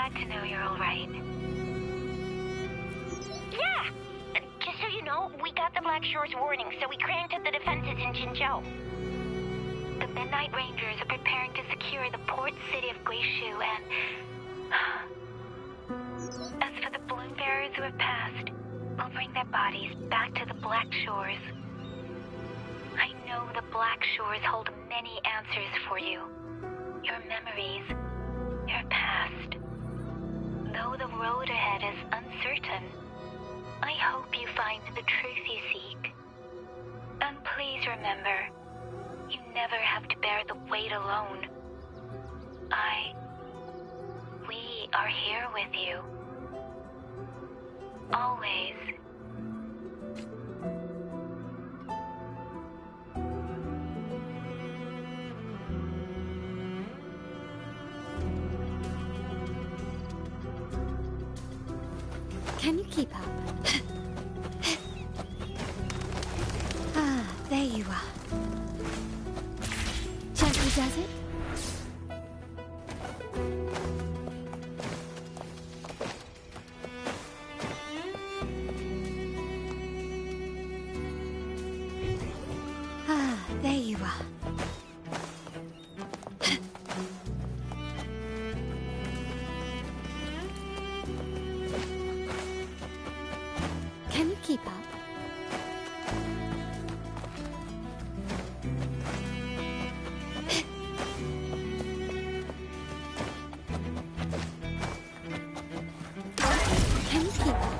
Glad to know you're all right. Yeah! Just so you know, we got the Black Shore's warning, so we cranked up the defenses in Jinzhou. The Midnight Rangers are preparing to secure the port city of Guishu, and... as for the balloon bearers who have passed, we'll bring their bodies back to the Black Shores. I know the Black Shores hold many answers for you. Your memories, your past. Though the road ahead is uncertain, I hope you find the truth you seek. And please remember, you never have to bear the weight alone. We are here with you. Always. Can you keep up? Ah, there you are. Gently does it? Ah, there you are. Can you keep up? Can you keep up?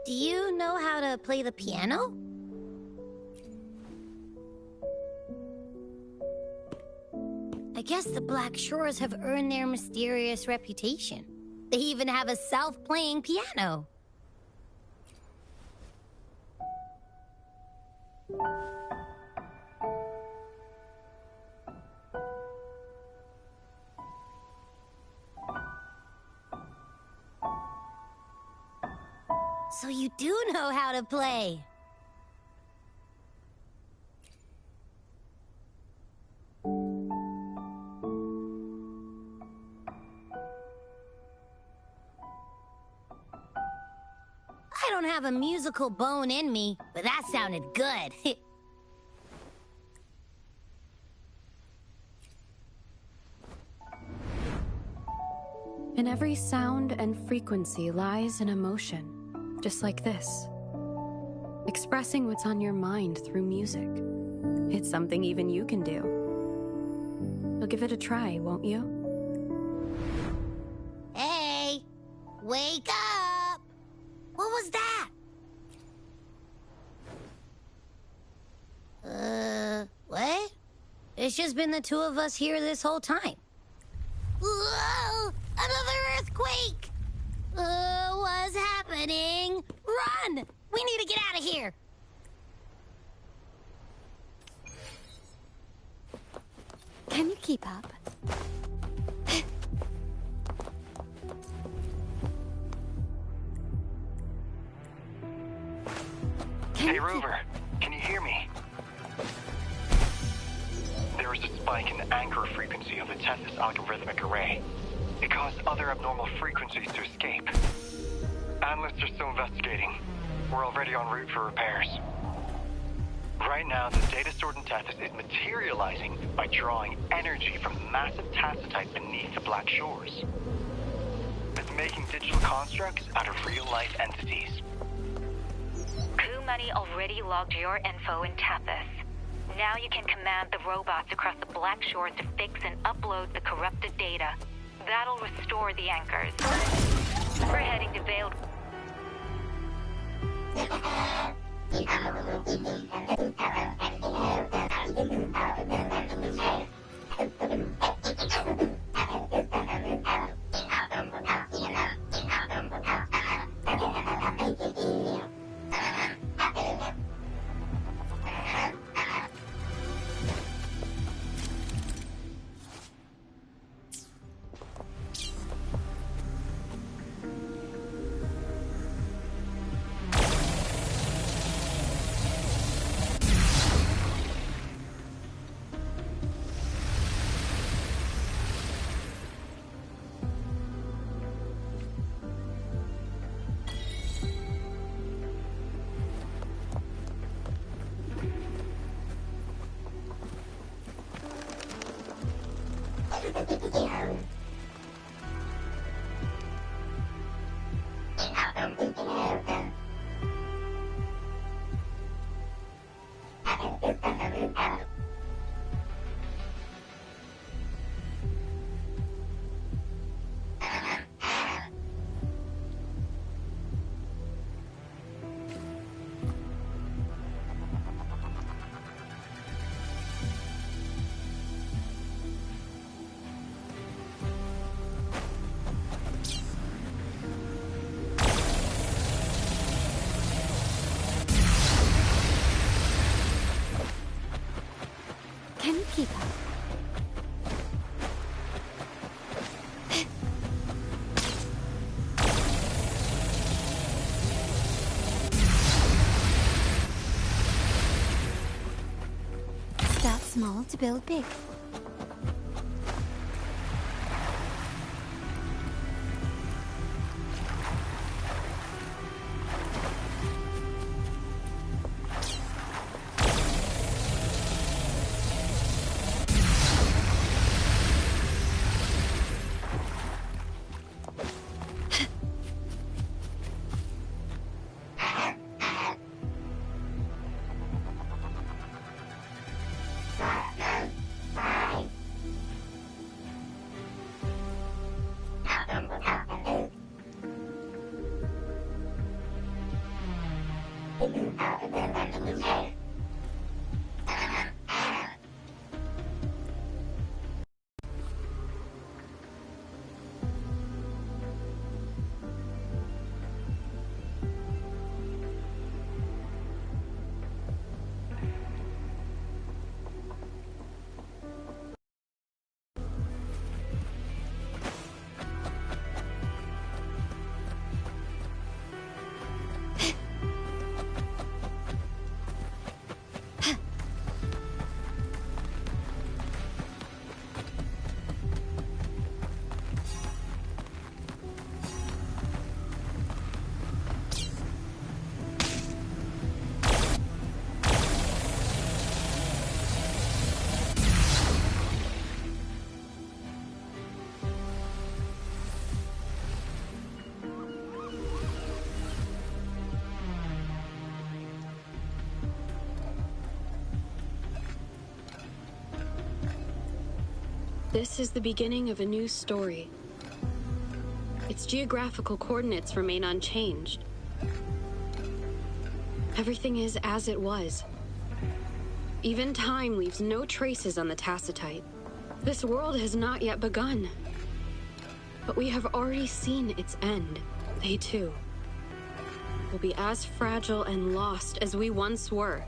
Do you know how to play the piano? guess the Black Shores have earned their mysterious reputation. They even have a self-playing piano. So you do know how to play. I don't have a musical bone in me, but that sounded good. In every sound and frequency lies an emotion, just like this. Expressing what's on your mind through music. It's something even you can do. You'll give it a try, won't you? Hey! Wake up! What was that? What? It's just been the two of us here this whole time. Whoa! Another earthquake! What's happening? Run! We need to get out of here! Can you keep up? Hey, Rover, can you hear me? There is a spike in the anchor frequency of the Tethys algorithmic array. It caused other abnormal frequencies to escape. Analysts are still investigating. We're already en route for repairs. Right now, the data stored in Tethys is materializing by drawing energy from massive tacitite beneath the Black Shores. It's making digital constructs out of real-life entities. Coup Money already logged your info in Tethys. Now you can command the robots across the Black Shores to fix and upload the corrupted data. That'll restore the anchors. We're heading to Veiled. Can you keep up? Start small to build big. This is the beginning of a new story. Its geographical coordinates remain unchanged. Everything is as it was. Even time leaves no traces on the Tacitite. This world has not yet begun. But we have already seen its end. They too will be as fragile and lost as we once were.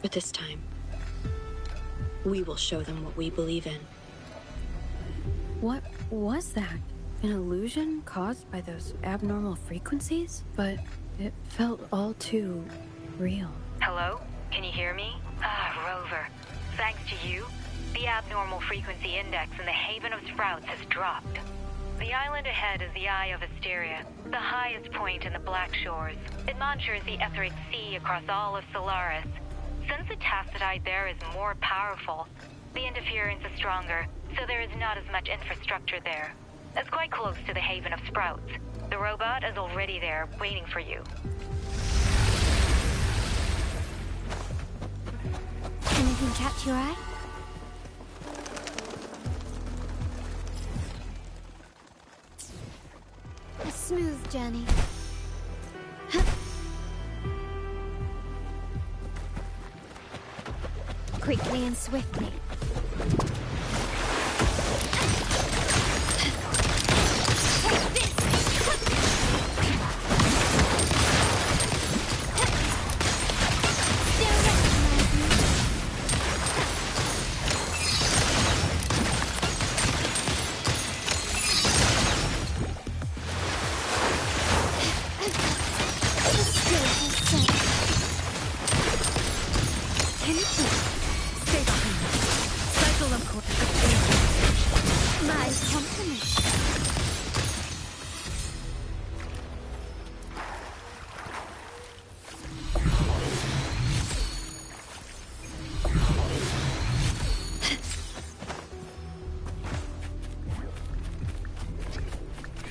But this time, we will show them what we believe in. What was that? An illusion caused by those abnormal frequencies? But it felt all too real. Hello? Can you hear me? Rover. Thanks to you, the abnormal frequency index in the Haven of Sprouts has dropped. The island ahead is the Eye of Asteria, the highest point in the Black Shores. It monitors the etheric sea across all of Solaris. Since the Tacitite there is more powerful, the interference is stronger, so there is not as much infrastructure there. It's quite close to the Haven of Sprouts. The robot is already there, waiting for you. Anything catch your eye? A smooth journey. Quickly and swiftly. Take this! Still recognize me? Still has sense. Can you keep? Stay behind me. Cycle of course. My compliments.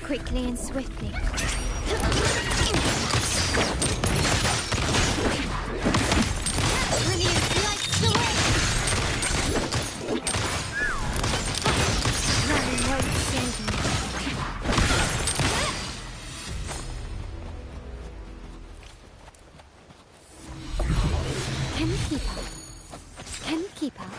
Quickly and swiftly. Brilliant lights the way. Running won't save me. Can you keep up? Can you keep up?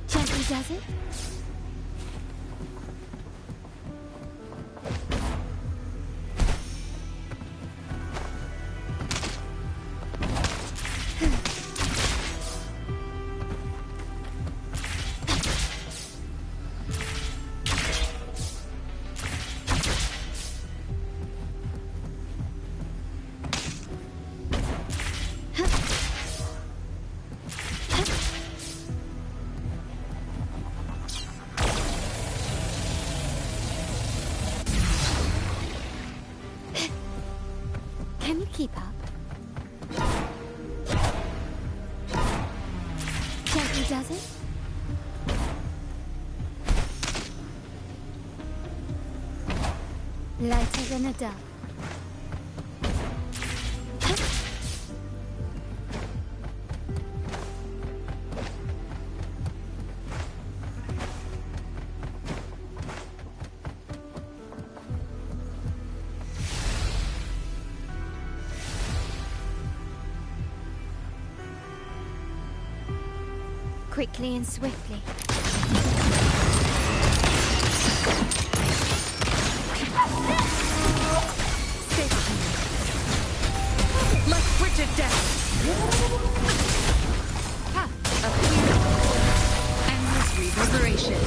Gently does it? Can you keep up? Gently does it? Lighter than a dove. Quickly and swiftly. Stay behind me. Like frigid death. Ha! A clear, endless reverberation.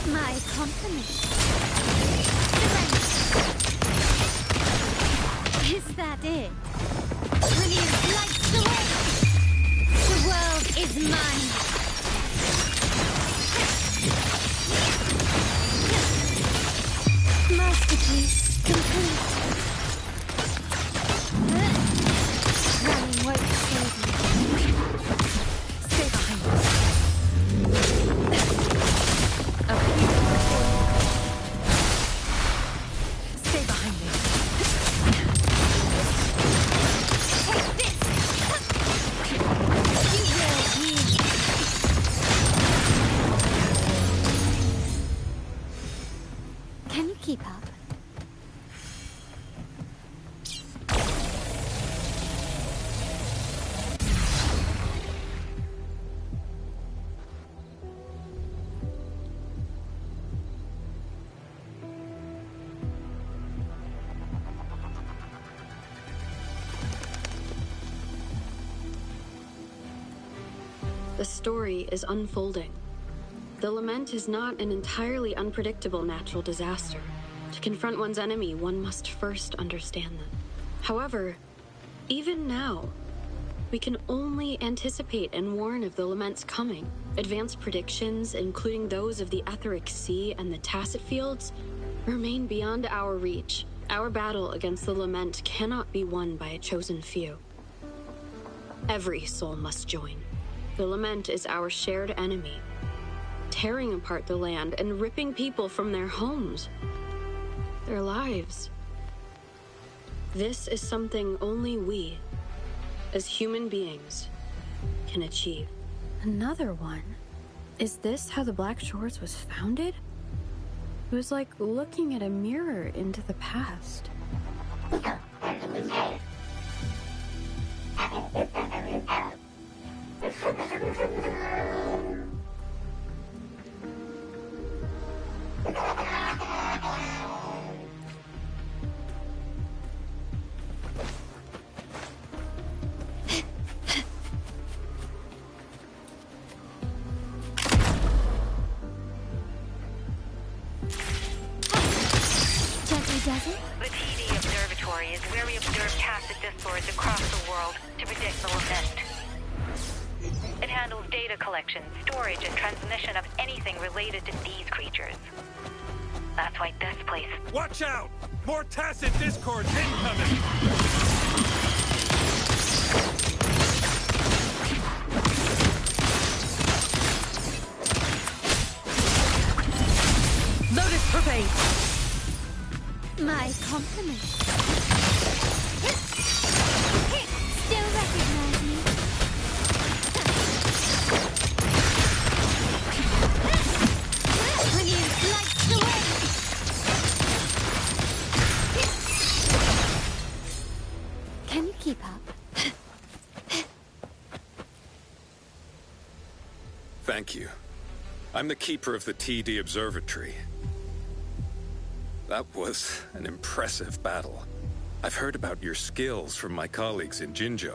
My compliments. Is that it? Brilliant lights the way! The world is mine! Masterpiece complete. Running won't save me. Stay behind us. Stay behind me. Take this! You will need. Can you keep up? The story is unfolding. The lament is not an entirely unpredictable natural disaster. To confront one's enemy, one must first understand them. However, even now, we can only anticipate and warn of the lament's coming. Advanced predictions, including those of the Etheric Sea and the Tacit Fields, remain beyond our reach. Our battle against the lament cannot be won by a chosen few. Every soul must join. The lament is our shared enemy, tearing apart the land and ripping people from their homes, their lives. This is something only we, as human beings, can achieve. Another one? Is this how the Black Shores was founded? It was like looking at a mirror into the past. The TD Observatory is where we observe tacit discords across the world to predict the lament. It handles data collection, storage, and transmission of anything related to these creatures. That's why this place... Watch out! More tacit discords incoming! Lotus Parade! My compliments. Still recognize me? up. Thank you. I'm the keeper of the TD Observatory. That was an impressive battle. I've heard about your skills from my colleagues in Jinzhou.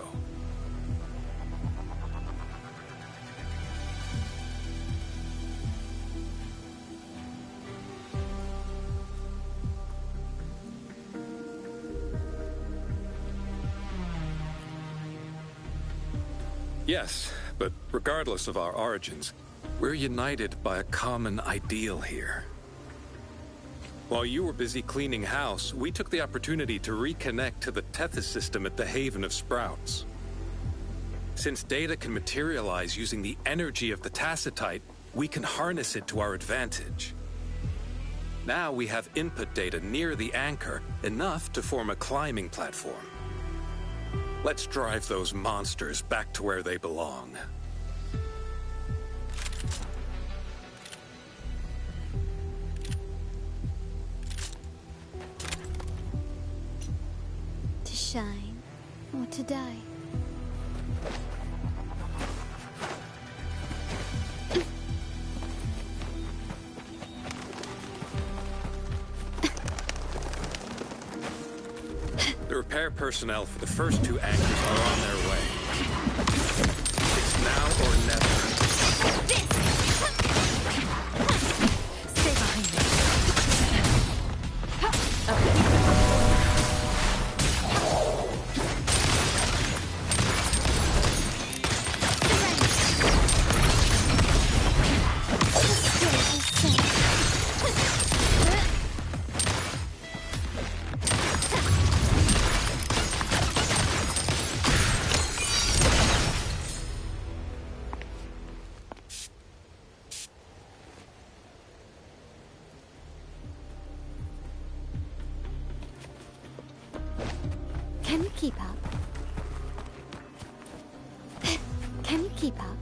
Yes, but regardless of our origins, we're united by a common ideal here. While you were busy cleaning house, we took the opportunity to reconnect to the Tethys system at the Haven of Sprouts. Since data can materialize using the energy of the Tacitite, we can harness it to our advantage. Now we have input data near the anchor, enough to form a climbing platform. Let's drive those monsters back to where they belong. To shine or to die. The repair personnel for the first two anchors are on their way. It's now or never. Stay behind me. Can you keep up? Can you keep up?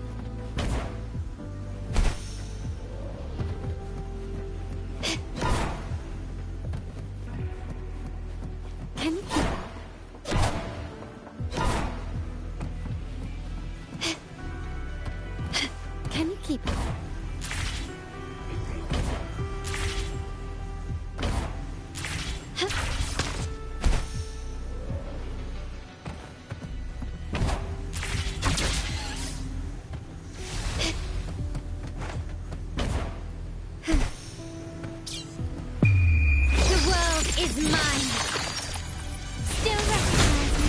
Can you keep up? Can you keep up? The world is mine. Still recognize me?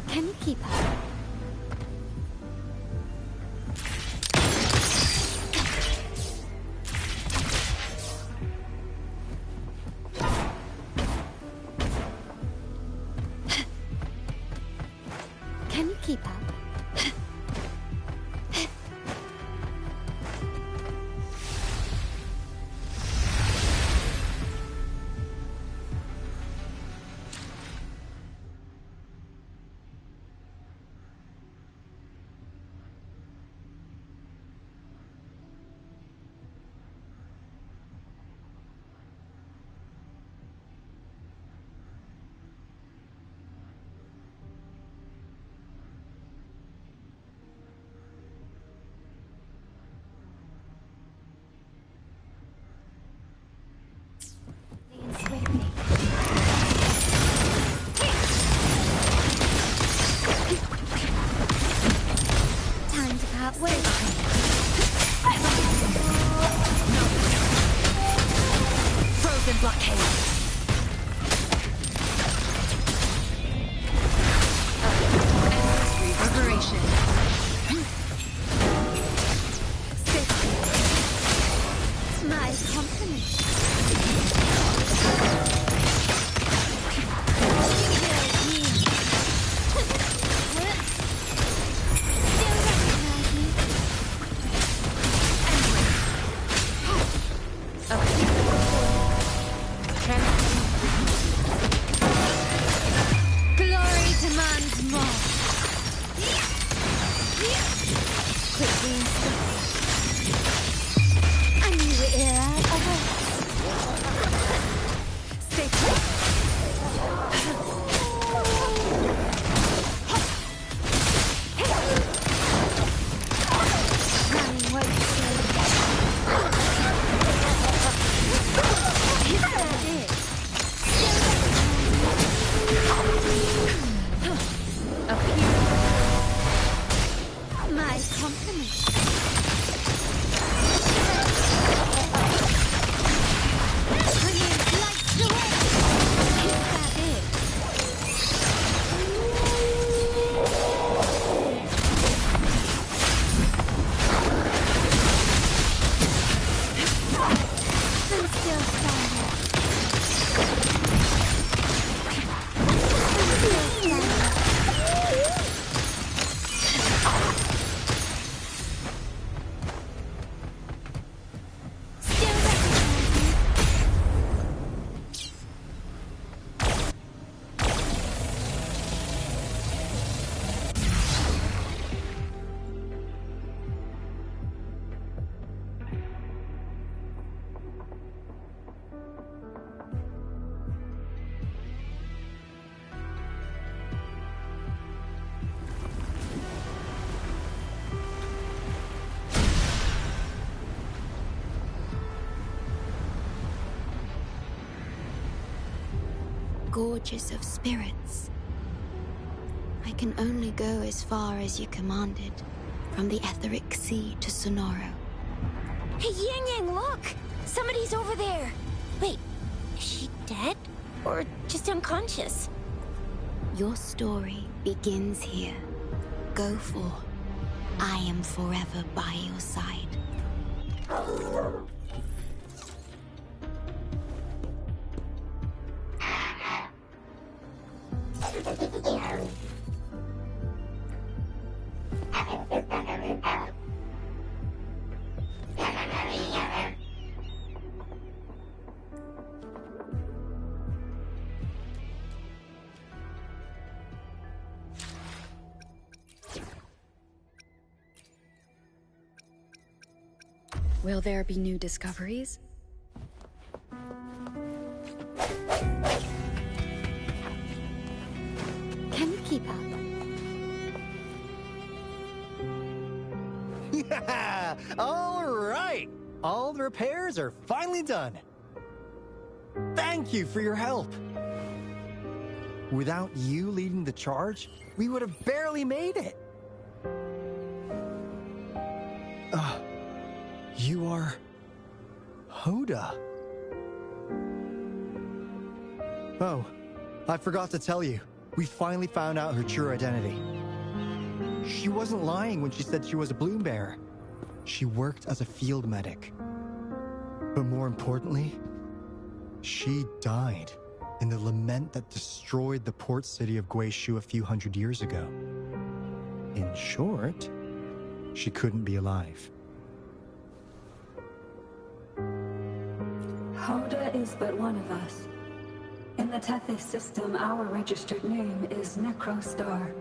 Can you keep up? Can you keep up? gorges of spirits. I can only go as far as you commanded, from the Etheric Sea to Sonoro. Hey, Yang Yang, look! Somebody's over there! Wait, is she dead? Or just unconscious? Your story begins here. Go forth. I am forever by your side. Will there be new discoveries? Can you keep up? Yeah! All right! All the repairs are finally done. Thank you for your help. Without you leading the charge, we would have barely made it. You are... Hoda. Oh, I forgot to tell you. We finally found out her true identity. She wasn't lying when she said she was a bloom bearer. She worked as a field medic. But more importantly, she died in the lament that destroyed the port city of Guizhou a few hundred years ago. In short, she couldn't be alive. Hoda is but one of us. In the Tethys system, our registered name is Necrostar.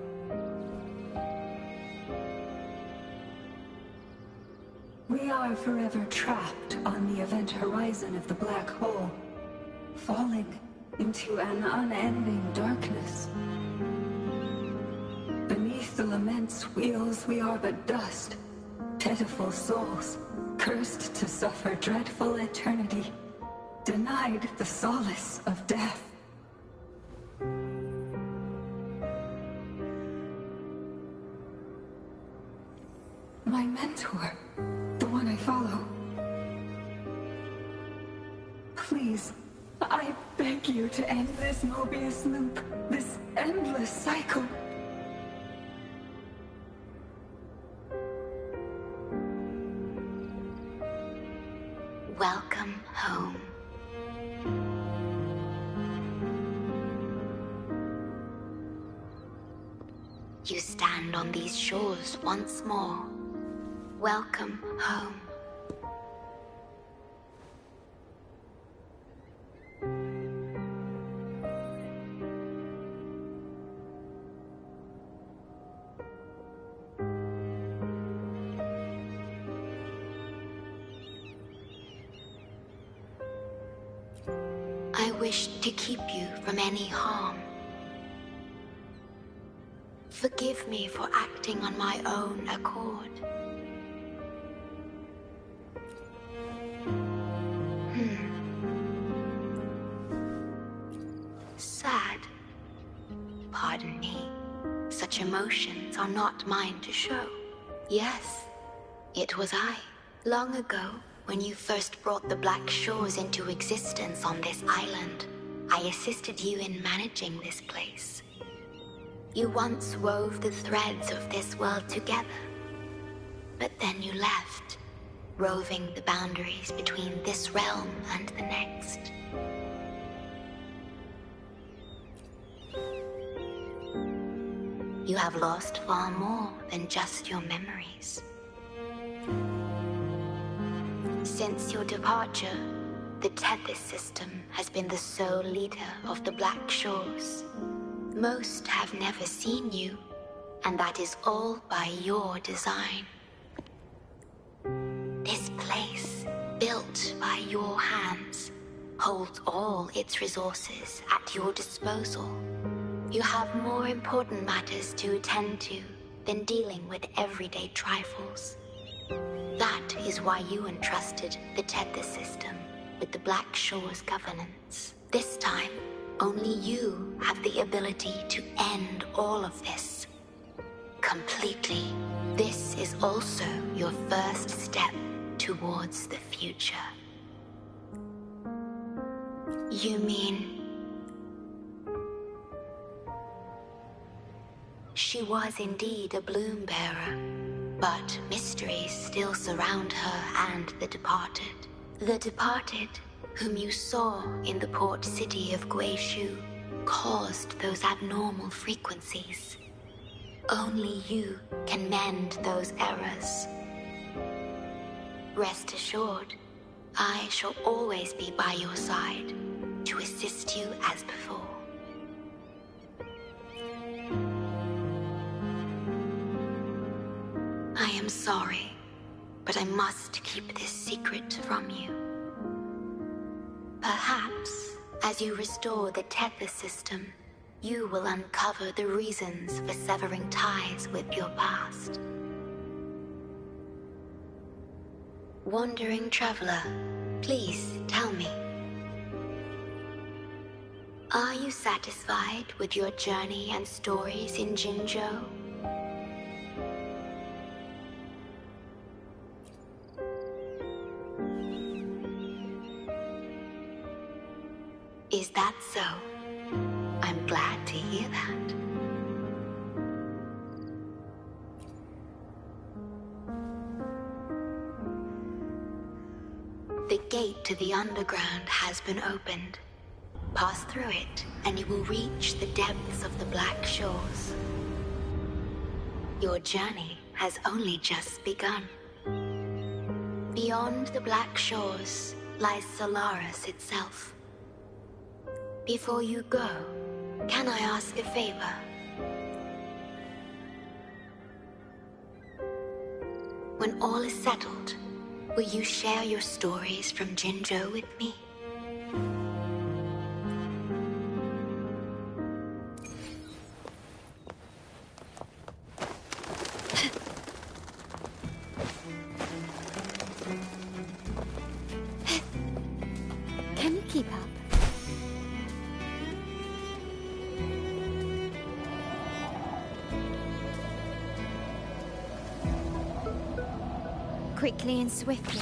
We are forever trapped on the event horizon of the black hole, falling into an unending darkness. Beneath the lament's wheels, we are but dust, pitiful souls, cursed to suffer dreadful eternity, denied the solace of death. My mentor, the one I follow. Please, I beg you to end this Mobius loop, this endless cycle. Welcome home. You stand on these shores once more. Welcome home. I wish to keep you from any harm. Forgive me for acting on my own accord. Sad. Pardon me. Such emotions are not mine to show. Yes, it was I. Long ago, when you first brought the Black Shores into existence on this island, I assisted you in managing this place. You once wove the threads of this world together, but then you left, roving the boundaries between this realm and the next. You have lost far more than just your memories. Since your departure, the Tethys system has been the sole leader of the Black Shores. Most have never seen you, and that is all by your design. This place, built by your hands, holds all its resources at your disposal. You have more important matters to attend to than dealing with everyday trifles. That is why you entrusted the Tethys system with the Black Shores governance. This time, Only you have the ability to end all of this. Completely. This is also your first step towards the future. You mean... She was indeed a bloom bearer, but mysteries still surround her and the departed. The departed, whom you saw in the port city of Guishu, caused those abnormal frequencies. Only you can mend those errors. Rest assured, I shall always be by your side to assist you as before. I am sorry, but I must keep this secret from you. Perhaps, as you restore the tether system, you will uncover the reasons for severing ties with your past. Wandering traveler, please tell me. Are you satisfied with your journey and stories in Jinzhou? Is that so? I'm glad to hear that. The gate to the underground has been opened. Pass through it, and you will reach the depths of the Black Shores. Your journey has only just begun. Beyond the Black Shores lies Solaris itself. Before you go, can I ask a favor? When all is settled, will you share your stories from Jinzhou with me? Can you keep up? Quickly and swiftly.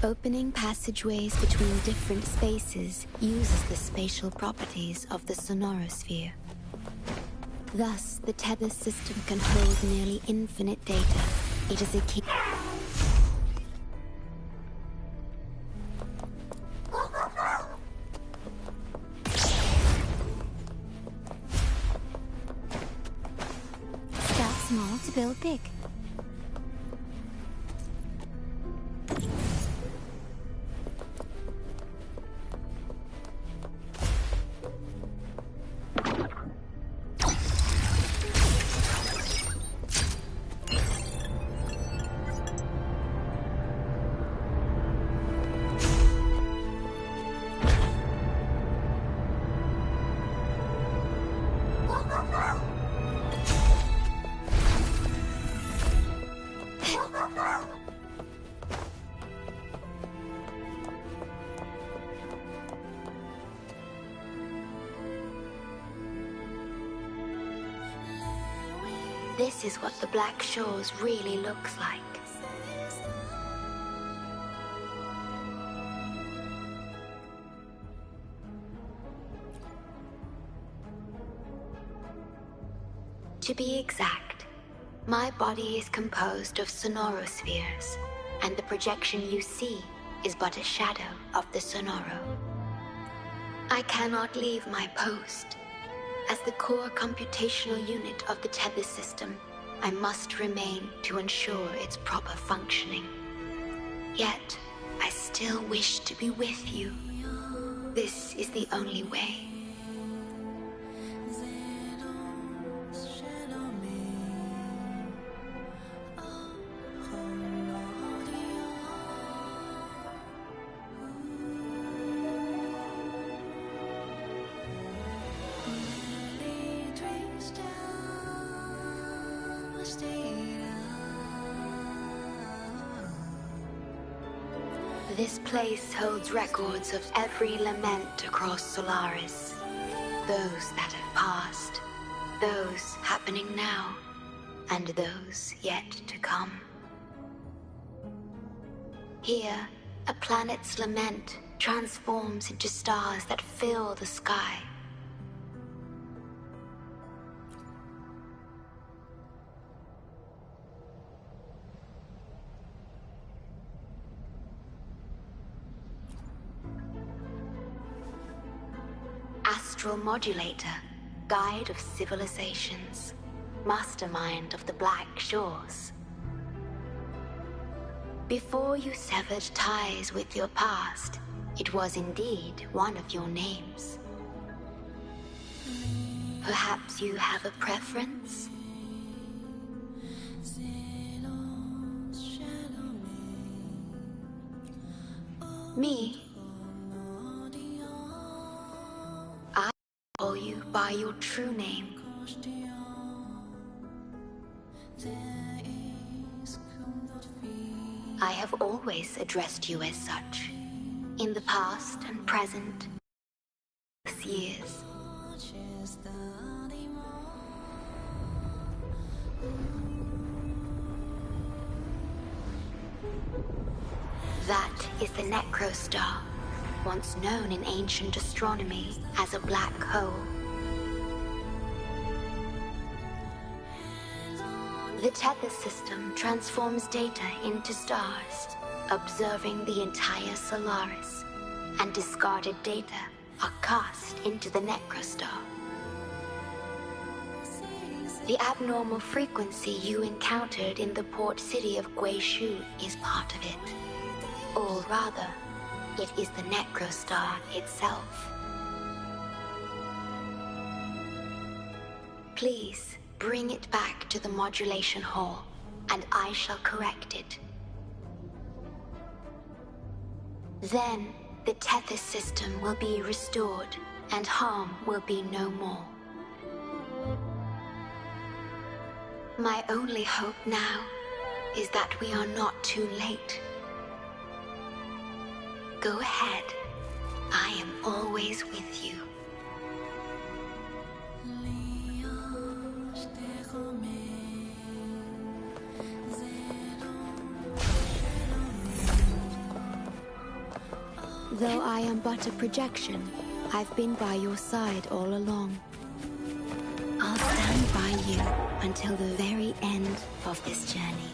Opening passageways between different spaces uses the spatial properties of the sonorosphere. Thus, the tether system can hold nearly infinite data. It is a key. Start small to build big. This is what the Black Shores really looks like. To be exact, my body is composed of sonorospheres, and the projection you see is but a shadow of the sonoro. I cannot leave my post. As the core computational unit of the tether system, I must remain to ensure its proper functioning. Yet, I still wish to be with you. This is the only way. This place holds records of every lament across Solaris. Those that have passed, those happening now, and those yet to come. Here, a planet's lament transforms into stars that fill the sky. Astral Modulator, Guide of Civilizations, Mastermind of the Black Shores. Before you severed ties with your past, it was indeed one of your names. Perhaps you have a preference? Me? I call you by your true name, I have always addressed you as such, in the past and present years. That is the Necrostar, once known in ancient astronomy as a black hole. The tether system transforms data into stars, observing the entire Solaris, and discarded data are cast into the Necrostar. The abnormal frequency you encountered in the port city of Guishu is part of it. Or rather, it is the Necrostar itself. Please, bring it back to the modulation hall, and I shall correct it. Then, the Tethys system will be restored, and harm will be no more. My only hope now is that we are not too late. Go ahead. I am always with you. Though I am but a projection, I've been by your side all along. I'll stand by you until the very end of this journey.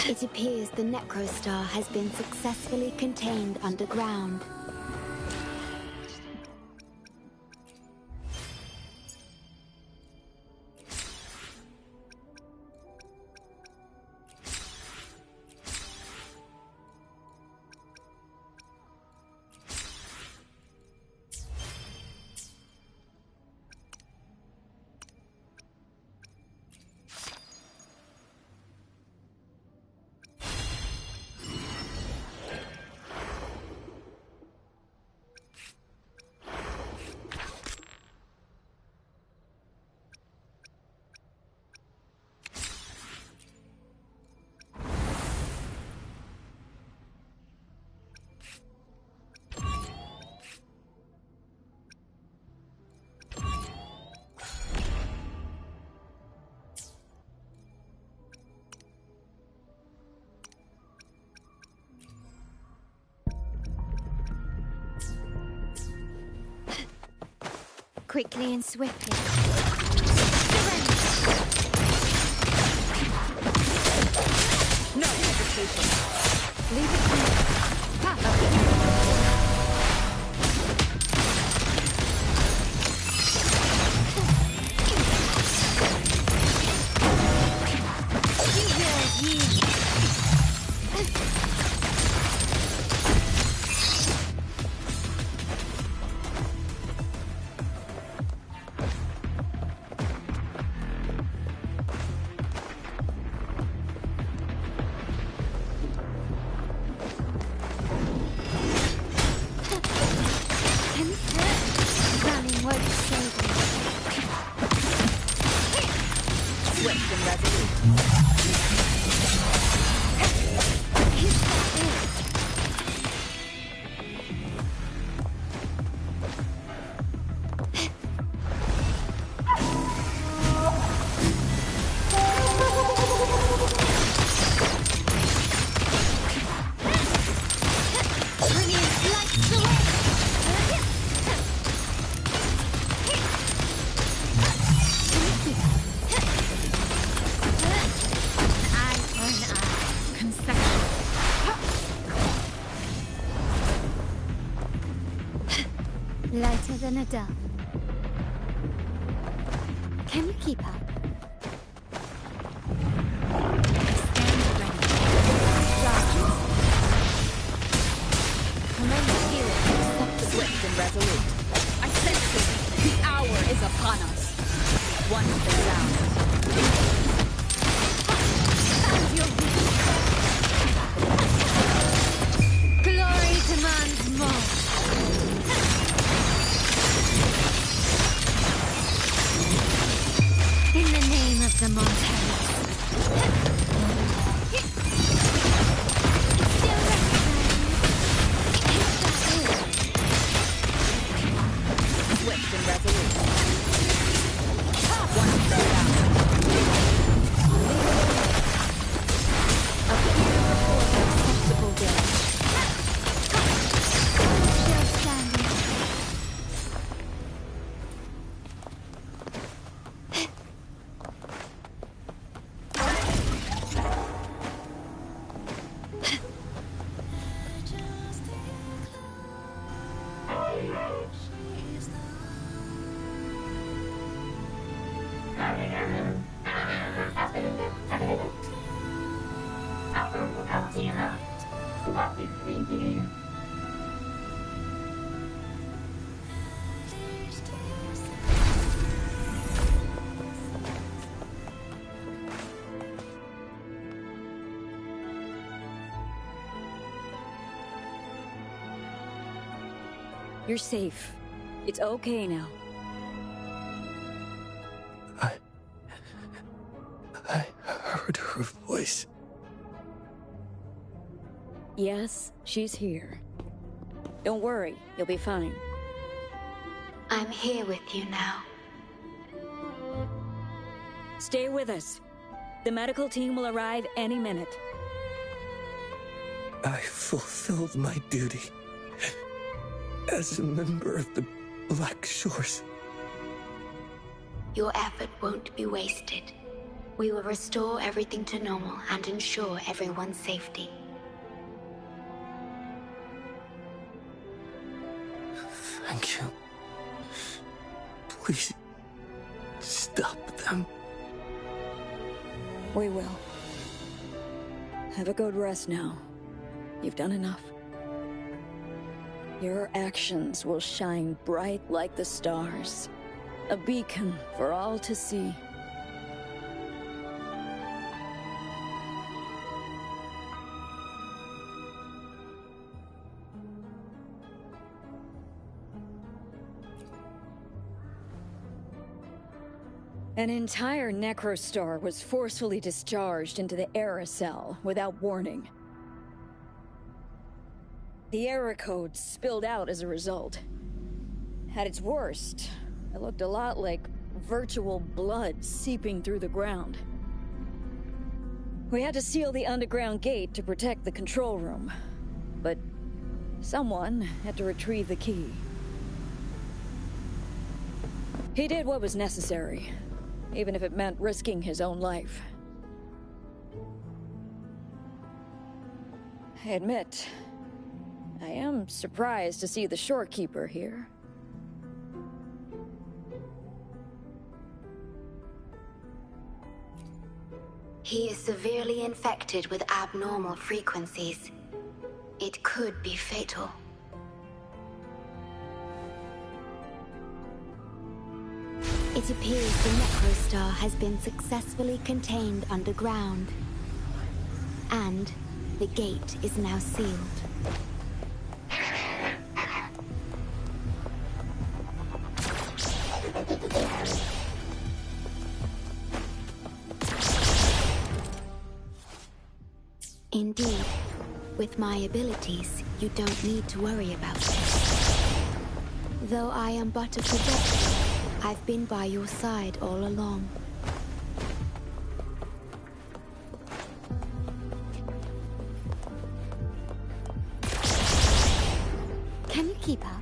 It appears the Necrostar has been successfully contained underground. quickly and swiftly. No hesitation. Leave it to me. Lighter than a dove. Can you keep up? Stand ready. Darkness. Remember, spirit, accept the Swift and resolute. I sense it. The hour is upon us. Once the sound. found your reach. Glory demands more. In the name of the Montana. Still Swift and resolute. One throw down. Appear before the acceptable day. still standing. You're safe. It's okay now. I heard her voice. Yes, she's here. Don't worry, you'll be fine. I'm here with you now. Stay with us. The medical team will arrive any minute. I fulfilled my duty as a member of the Black Shores. Your effort won't be wasted. We will restore everything to normal and ensure everyone's safety. Thank you. Please, stop them. We will. Have a good rest now. You've done enough. Your actions will shine bright like the stars. A beacon for all to see. An entire necrostar was forcefully discharged into the Era cell without warning. The Era code spilled out as a result. At its worst, it looked a lot like virtual blood seeping through the ground. We had to seal the underground gate to protect the control room, but someone had to retrieve the key. He did what was necessary, even if it meant risking his own life. I admit, I am surprised to see the shorekeeper here. He is severely infected with abnormal frequencies. It could be fatal. It appears the Necrostar has been successfully contained underground. And the gate is now sealed. Indeed, with my abilities, you don't need to worry about it. Though I am but a projector, I've been by your side all along. Can you keep up?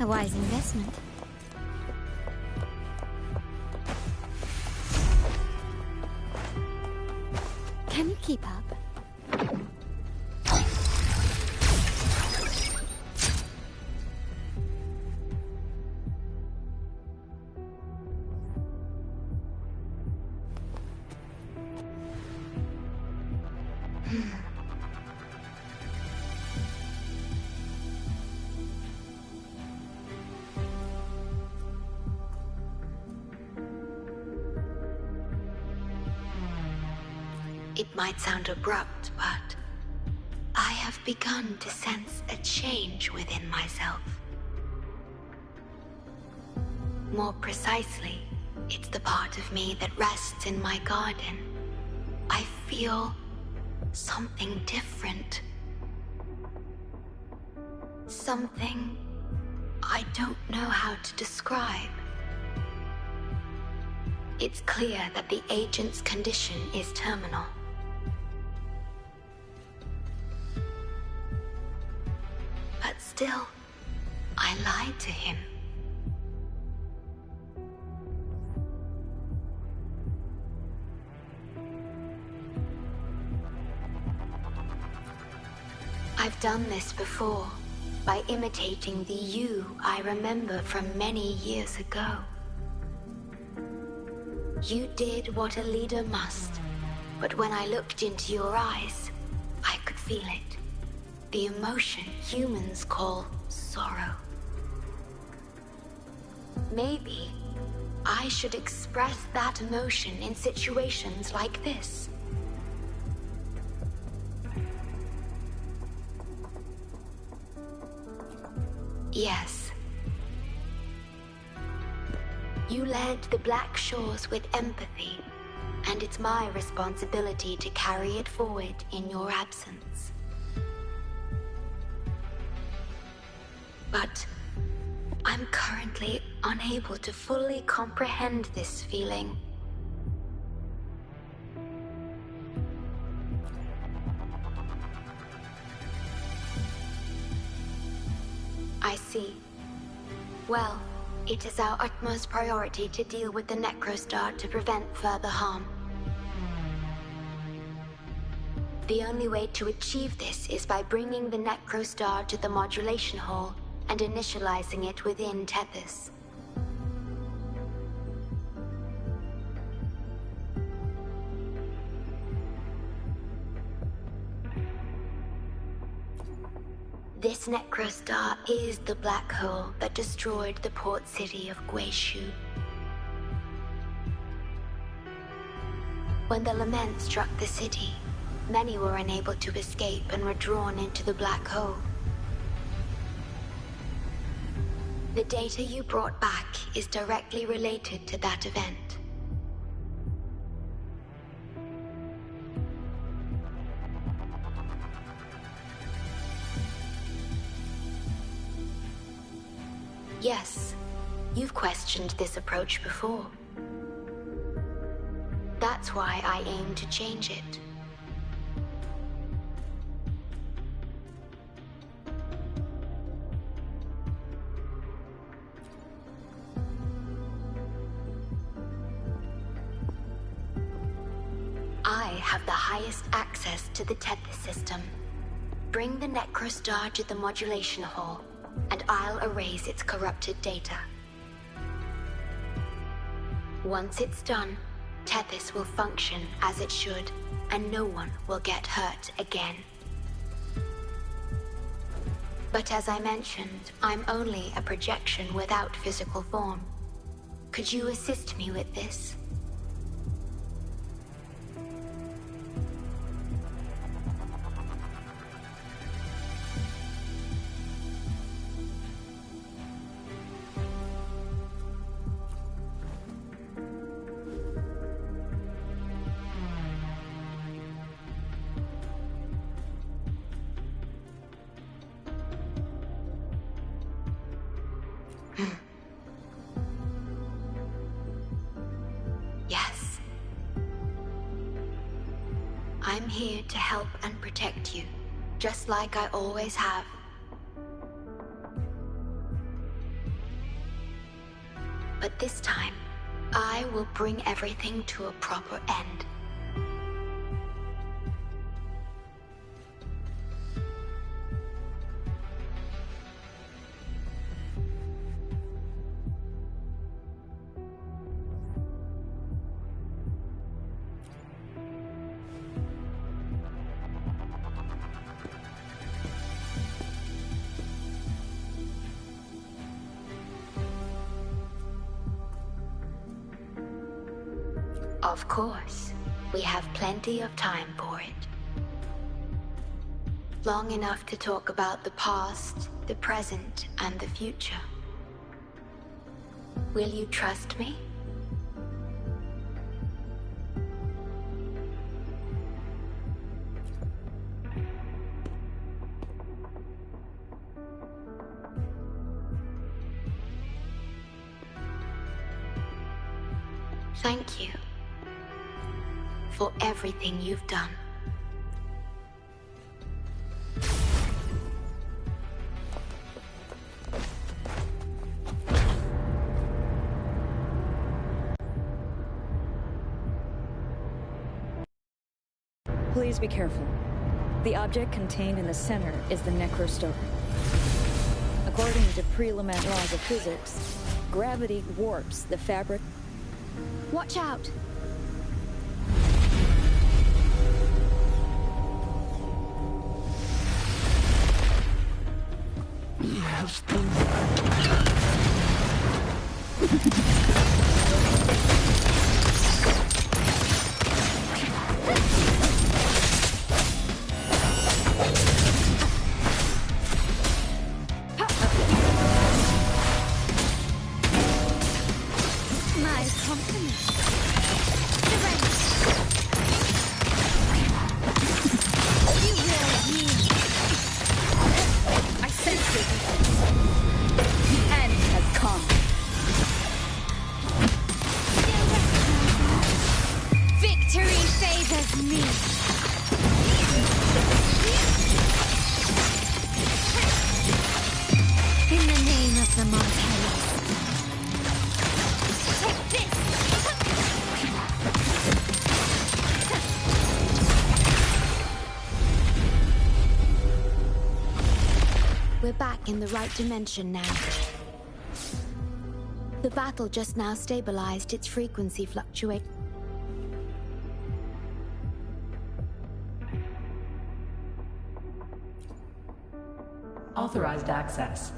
A wise investment. Can you keep up? It might sound abrupt, but I have begun to sense a change within myself. More precisely, it's the part of me that rests in my garden. I feel something different. Something I don't know how to describe. It's clear that the agent's condition is terminal. But still, I lied to him. I've done this before, by imitating the you I remember from many years ago. You did what a leader must, but when I looked into your eyes, I could feel it. the emotion humans call sorrow. Maybe I should express that emotion in situations like this. Yes. You led the Black Shores with empathy, and it's my responsibility to carry it forward in your absence. But I'm currently unable to fully comprehend this feeling. I see. Well, it is our utmost priority to deal with the Necrostar to prevent further harm. The only way to achieve this is by bringing the Necrostar to the modulation hall and initializing it within Tethys. This Necrostar is the black hole that destroyed the port city of Guishu. When the lament struck the city, many were unable to escape and were drawn into the black hole. The data you brought back is directly related to that event. Yes, you've questioned this approach before. That's why I aim to change it. I have the highest access to the Tethys system. Bring the Necrostar to the modulation hall, and I'll erase its corrupted data. Once it's done, Tethys will function as it should, and no one will get hurt again. But as I mentioned, I'm only a projection without physical form. Could you assist me with this? Yes. I'm here to help and protect you, just like I always have. But this time, I will bring everything to a proper end. Of course, we have plenty of time for it. Long enough to talk about the past, the present, and the future. Will you trust me? Thank you for everything you've done. Please be careful. The object contained in the center is the Necrostar. According to pre-lament laws of physics, gravity warps the fabric. Watch out! My compliments. Surrender. You will yield. I sense your weakness. The end has come. Victory favors me. In the name of the Montaigne. Take this! We're back in the right dimension now. The battle just now stabilized its frequency fluctuate. Authorized access.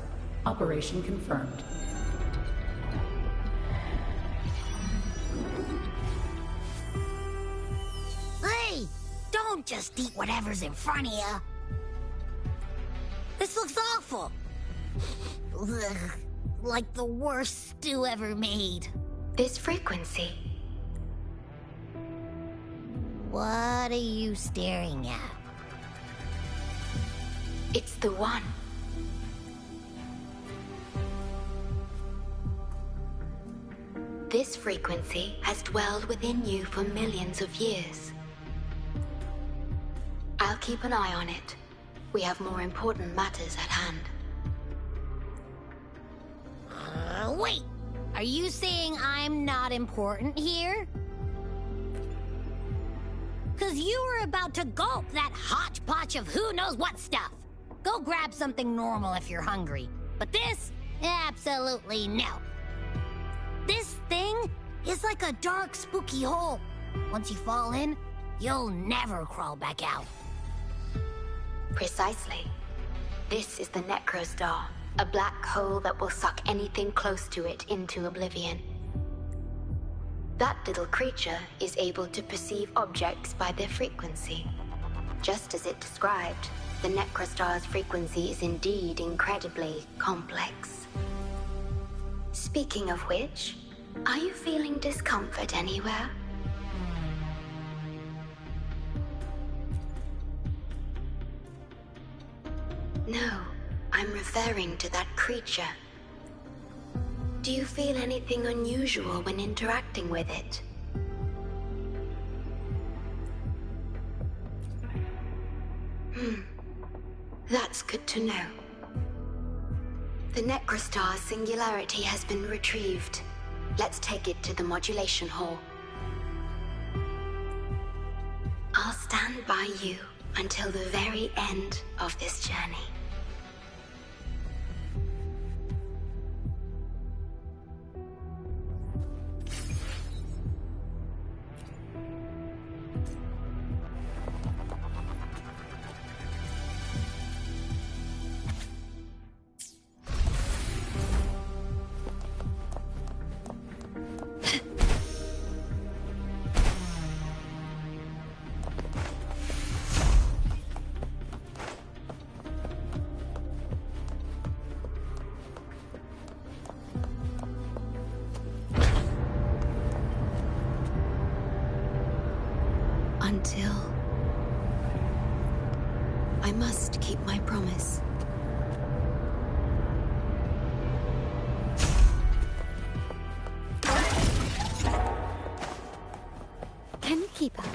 Operation confirmed. Hey! Don't just eat whatever's in front of you. This looks awful. Ugh, like the worst stew ever made. This frequency. What are you staring at? It's the one. This frequency has dwelled within you for millions of years. I'll keep an eye on it. We have more important matters at hand. Wait! Are you saying I'm not important here? 'Cause you were about to gulp that hodgepodge of who knows what stuff. Go grab something normal if you're hungry. But this? Absolutely no. This thing is like a dark, spooky hole. Once you fall in, you'll never crawl back out. Precisely. This is the Necrostar, a black hole that will suck anything close to it into oblivion. That little creature is able to perceive objects by their frequency. Just as it described, the Necrostar's frequency is indeed incredibly complex. Speaking of which, are you feeling discomfort anywhere? No, I'm referring to that creature. Do you feel anything unusual when interacting with it? That's good to know. The Necrostar's singularity has been retrieved. Let's take it to the modulation hall. I'll stand by you until the very end of this journey. Until I must keep my promise. Can you keep up?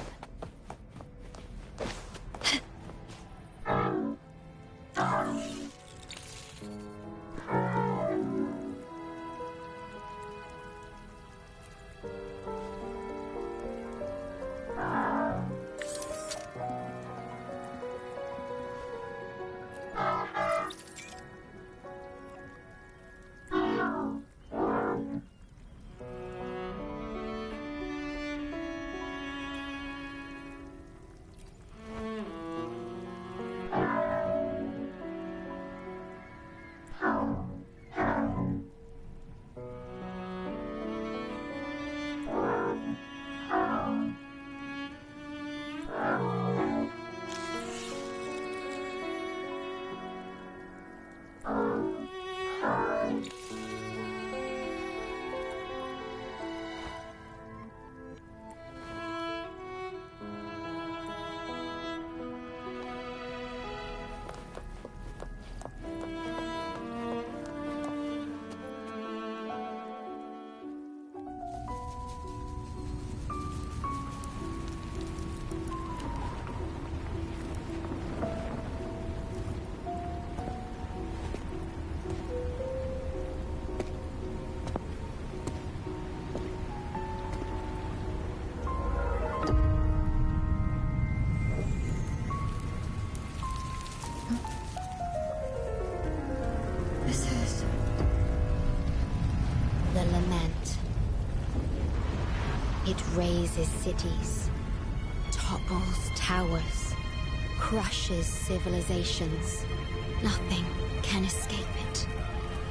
erases cities, topples towers, crushes civilizations. Nothing can escape it.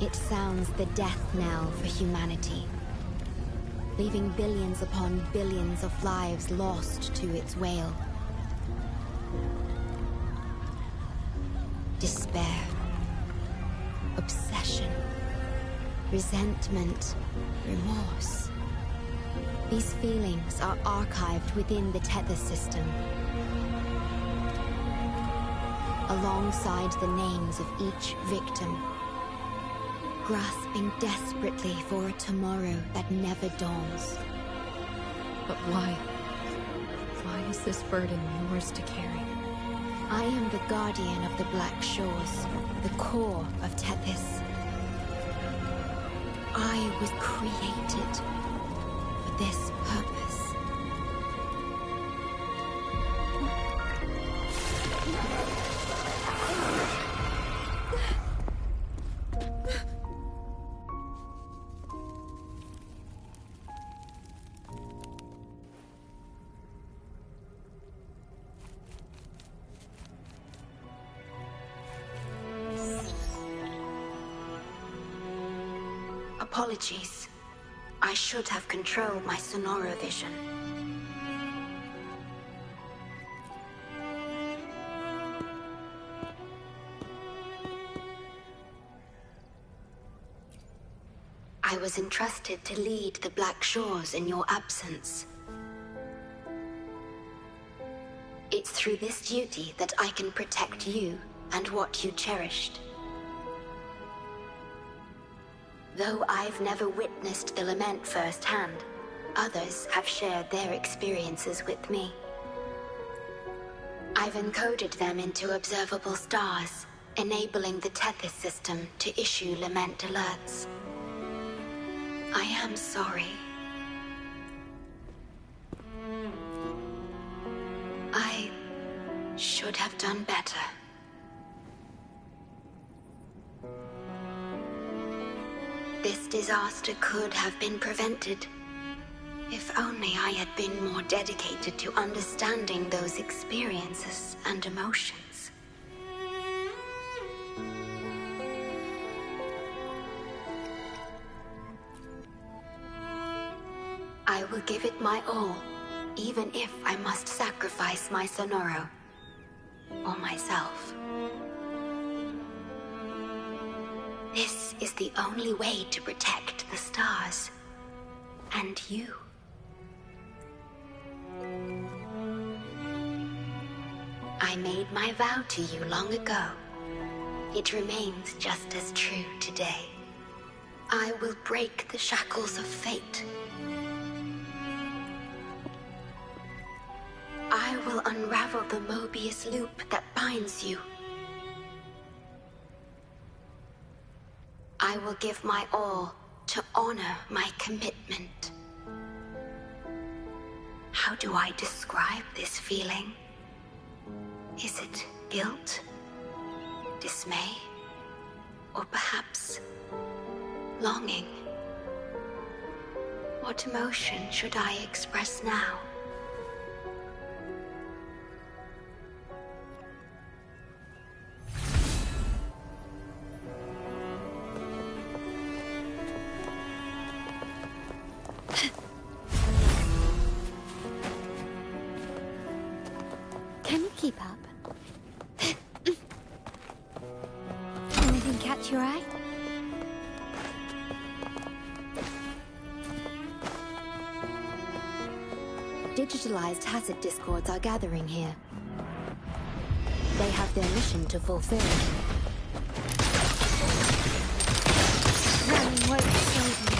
It sounds the death knell for humanity, leaving billions upon billions of lives lost to its wail. Despair, obsession, resentment, remorse. These feelings are archived within the tether system, alongside the names of each victim, grasping desperately for a tomorrow that never dawns. But why? Why is this burden yours to carry? I am the guardian of the Black Shores, the core of Tethys. I was created for this purpose. Apologies. I should have controlled my Sonora vision. I was entrusted to lead the Black Shores in your absence. It's through this duty that I can protect you and what you cherished. Though I've never witnessed the lament firsthand, others have shared their experiences with me. I've encoded them into observable stars, enabling the Tethys system to issue lament alerts. I am sorry. I should have done better. This disaster could have been prevented, if only I had been more dedicated to understanding those experiences and emotions. I will give it my all, even if I must sacrifice my Sonoro, or myself. This is the only way to protect the stars, and you. I made my vow to you long ago. It remains just as true today. I will break the shackles of fate. I will unravel the Mobius loop that binds you. I will give my all to honor my commitment. How do I describe this feeling? Is it guilt, dismay, or perhaps longing? What emotion should I express now? Can you keep up? Anything catch your eye? Digitalized hazard discords are gathering here. They have their mission to fulfill. Running won't save me.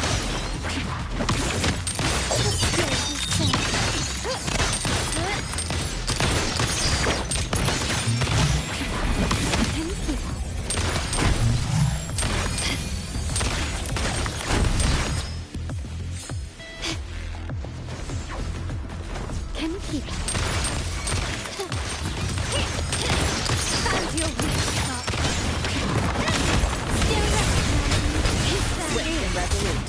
Can you keep up? Can you keep up? Found your weak spot. Still recognizing. Swift and resolute.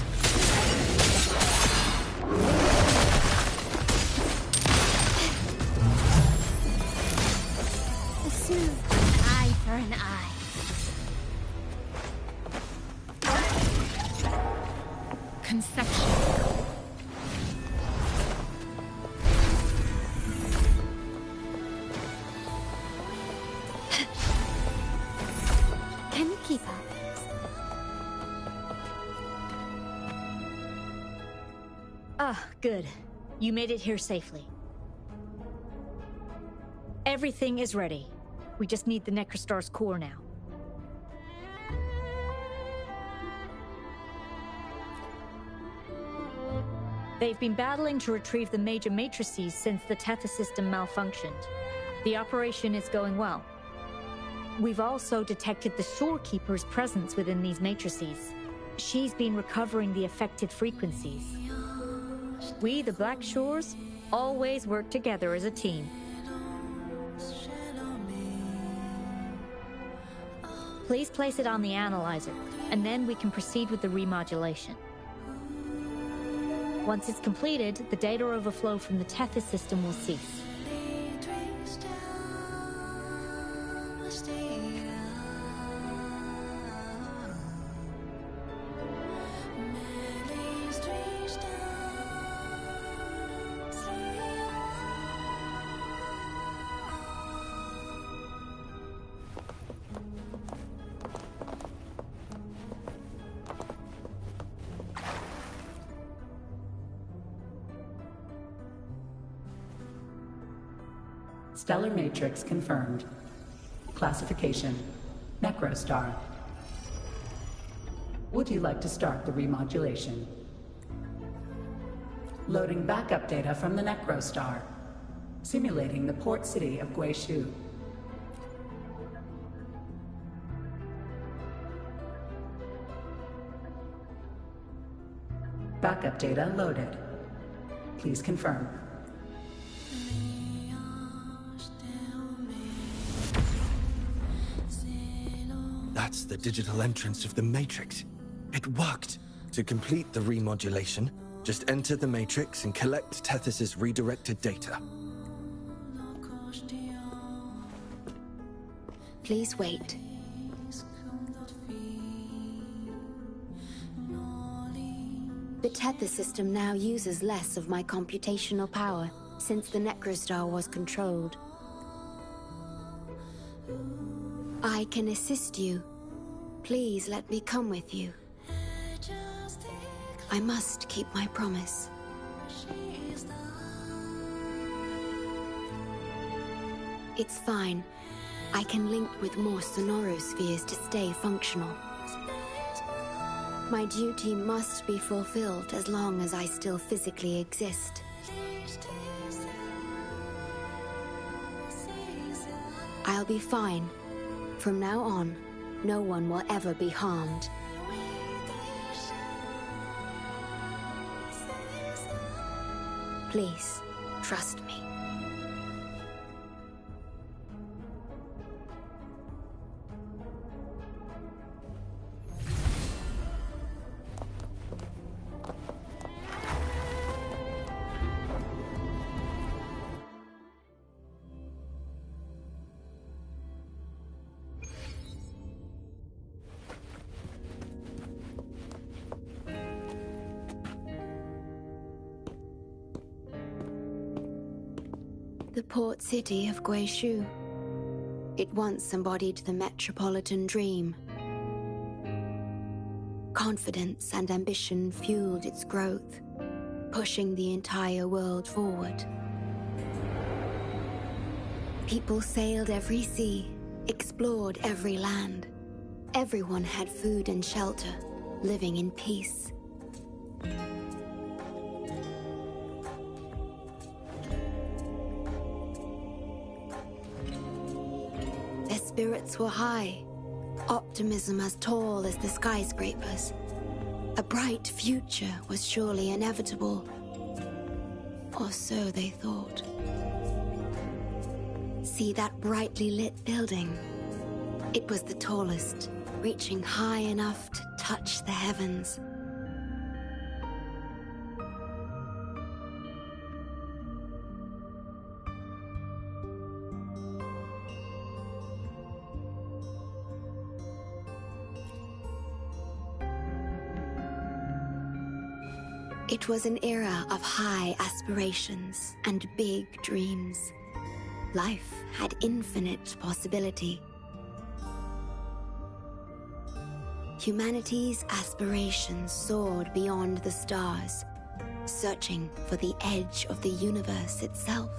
Good. You made it here safely. Everything is ready. We just need the Necrostar's core now. They've been battling to retrieve the major matrices since the Tethys system malfunctioned. The operation is going well. We've also detected the Shorekeeper's presence within these matrices. She's been recovering the affected frequencies. We, the Black Shores, always work together as a team. Please place it on the analyzer, and then we can proceed with the remodulation. Once it's completed, the data overflow from the Tethys system will cease. Stellar matrix confirmed. Classification: Necrostar. Would you like to start the remodulation? Loading backup data from the Necrostar. Simulating the port city of Guishu. Backup data loaded. Please confirm. That's the digital entrance of the Matrix. It worked. To complete the remodulation, just enter the Matrix and collect Tethys' redirected data. Please wait. The Tethys system now uses less of my computational power since the Necrostar was controlled. I can assist you. Please let me come with you. I must keep my promise. It's fine. I can link with more sonorospheres to stay functional. My duty must be fulfilled as long as I still physically exist. I'll be fine. From now on, no one will ever be harmed. Please, trust me. The port city of Guishu. It once embodied the metropolitan dream. Confidence and ambition fueled its growth, pushing the entire world forward. People sailed every sea, explored every land. Everyone had food and shelter, living in peace. Spirits were high, optimism as tall as the skyscrapers. A bright future was surely inevitable. Or so they thought. See that brightly lit building? It was the tallest, reaching high enough to touch the heavens. It was an era of high aspirations and big dreams. Life had infinite possibility. Humanity's aspirations soared beyond the stars, searching for the edge of the universe itself.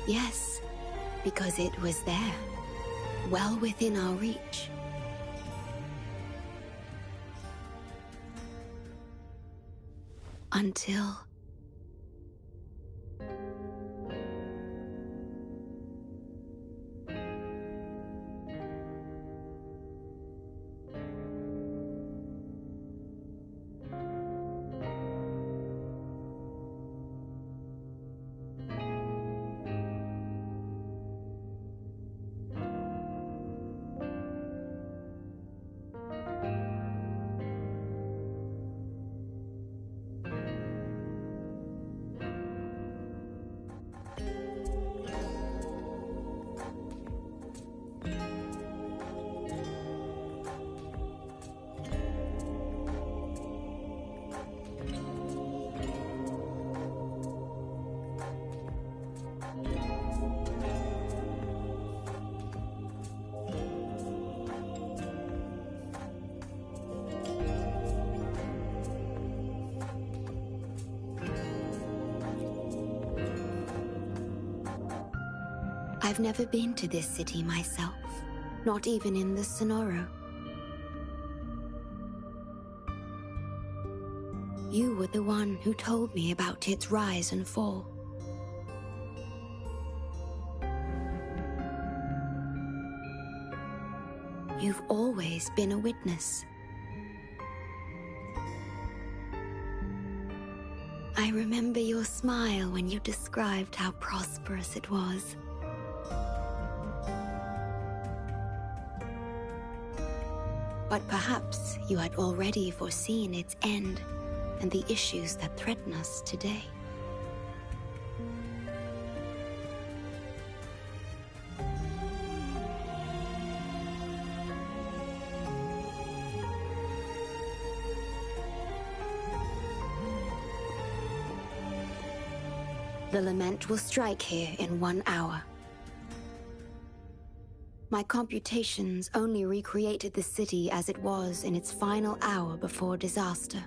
Yes, because it was there, well within our reach. Until... I've never been to this city myself, not even in the Sonoro. You were the one who told me about its rise and fall. You've always been a witness. I remember your smile when you described how prosperous it was. But perhaps you had already foreseen its end and the issues that threaten us today. The lament will strike here in 1 hour. My computations only recreated the city as it was in its final hour before disaster.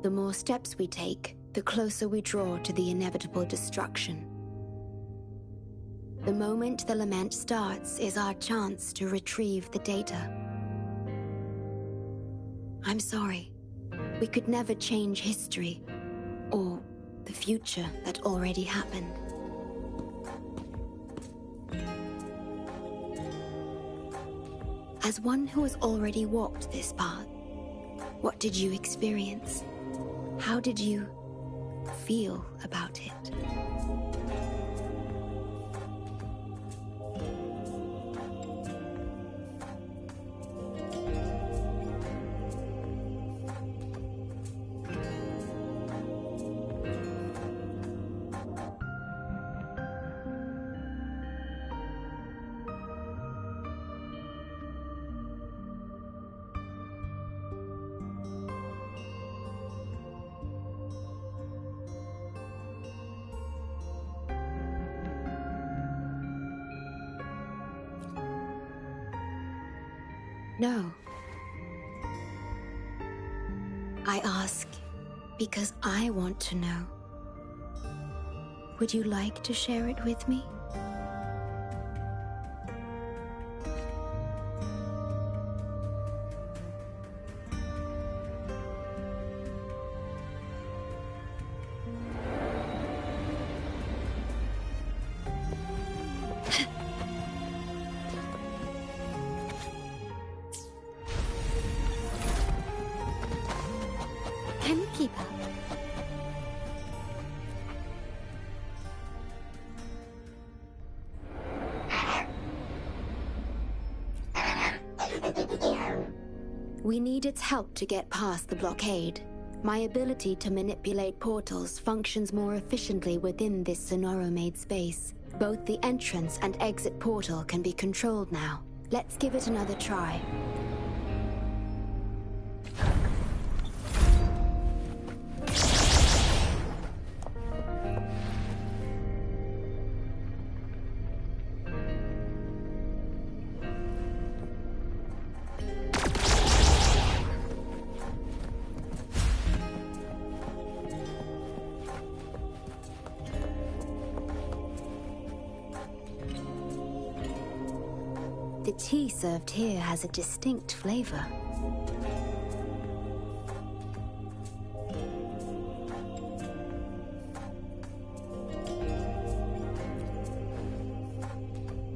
The more steps we take, the closer we draw to the inevitable destruction. The moment the lament starts is our chance to retrieve the data. I'm sorry. We could never change history, or the future that already happened. As one who has already walked this path, what did you experience? How did you feel about it? No. I ask because I want to know. Would you like to share it with me? Can you keep up? We need its help to get past the blockade. My ability to manipulate portals functions more efficiently within this Sonoro-made space. Both the entrance and exit portal can be controlled now. Let's give it another try. The tea served here has a distinct flavor.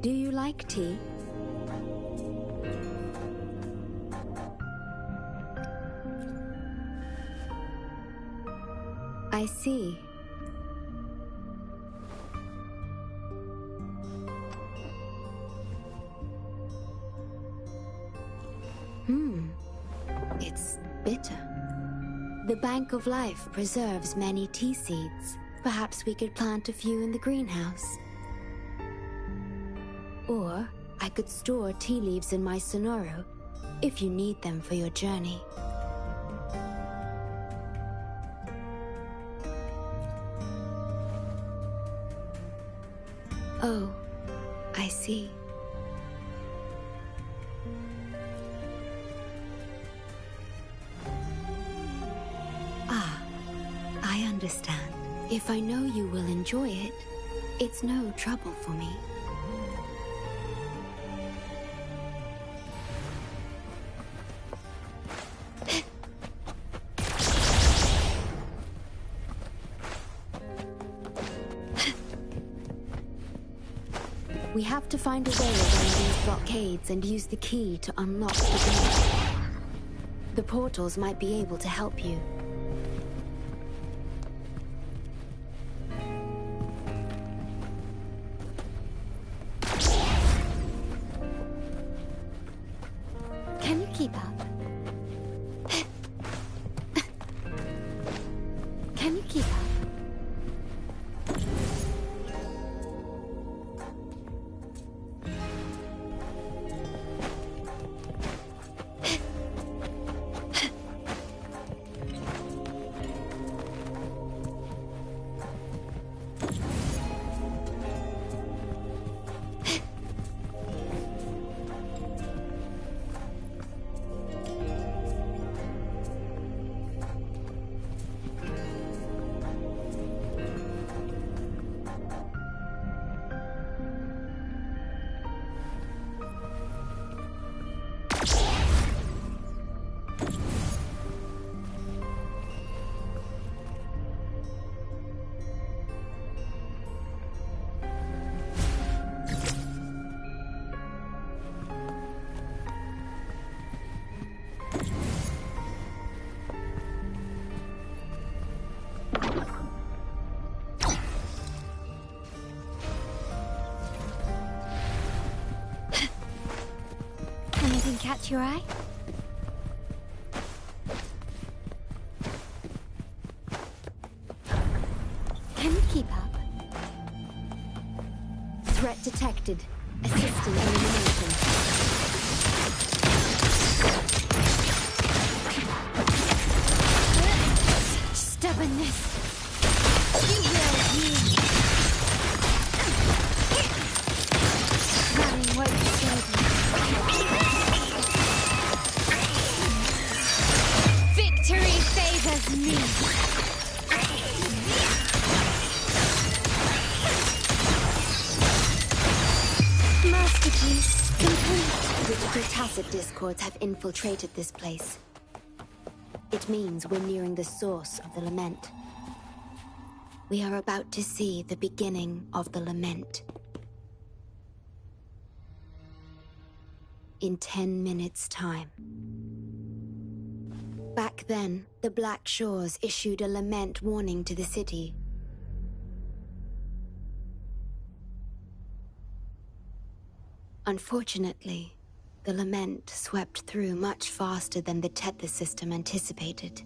Do you like tea? I see. It's bitter. The Bank of Life preserves many tea seeds. Perhaps we could plant a few in the greenhouse. Or I could store tea leaves in my sonoro, if you need them for your journey. Oh, I see. I understand. If I know you will enjoy it, it's no trouble for me. We have to find a way around these blockades and use the key to unlock the door. The portals might be able to help you. Can you keep up? Can you keep up? Anything catch your eye? Can you keep up? Threat detected. Assisting elimination. Stubbornness. You will heal. Running won't save you. Victory favors me. Masterpiece complete. Digital tacit discords have infiltrated this place. It means we're nearing the source of the lament. We are about to see the beginning of the lament. In 10 minutes' time. Back then, the Black Shores issued a lament warning to the city. Unfortunately, the lament swept through much faster than the Tether system anticipated.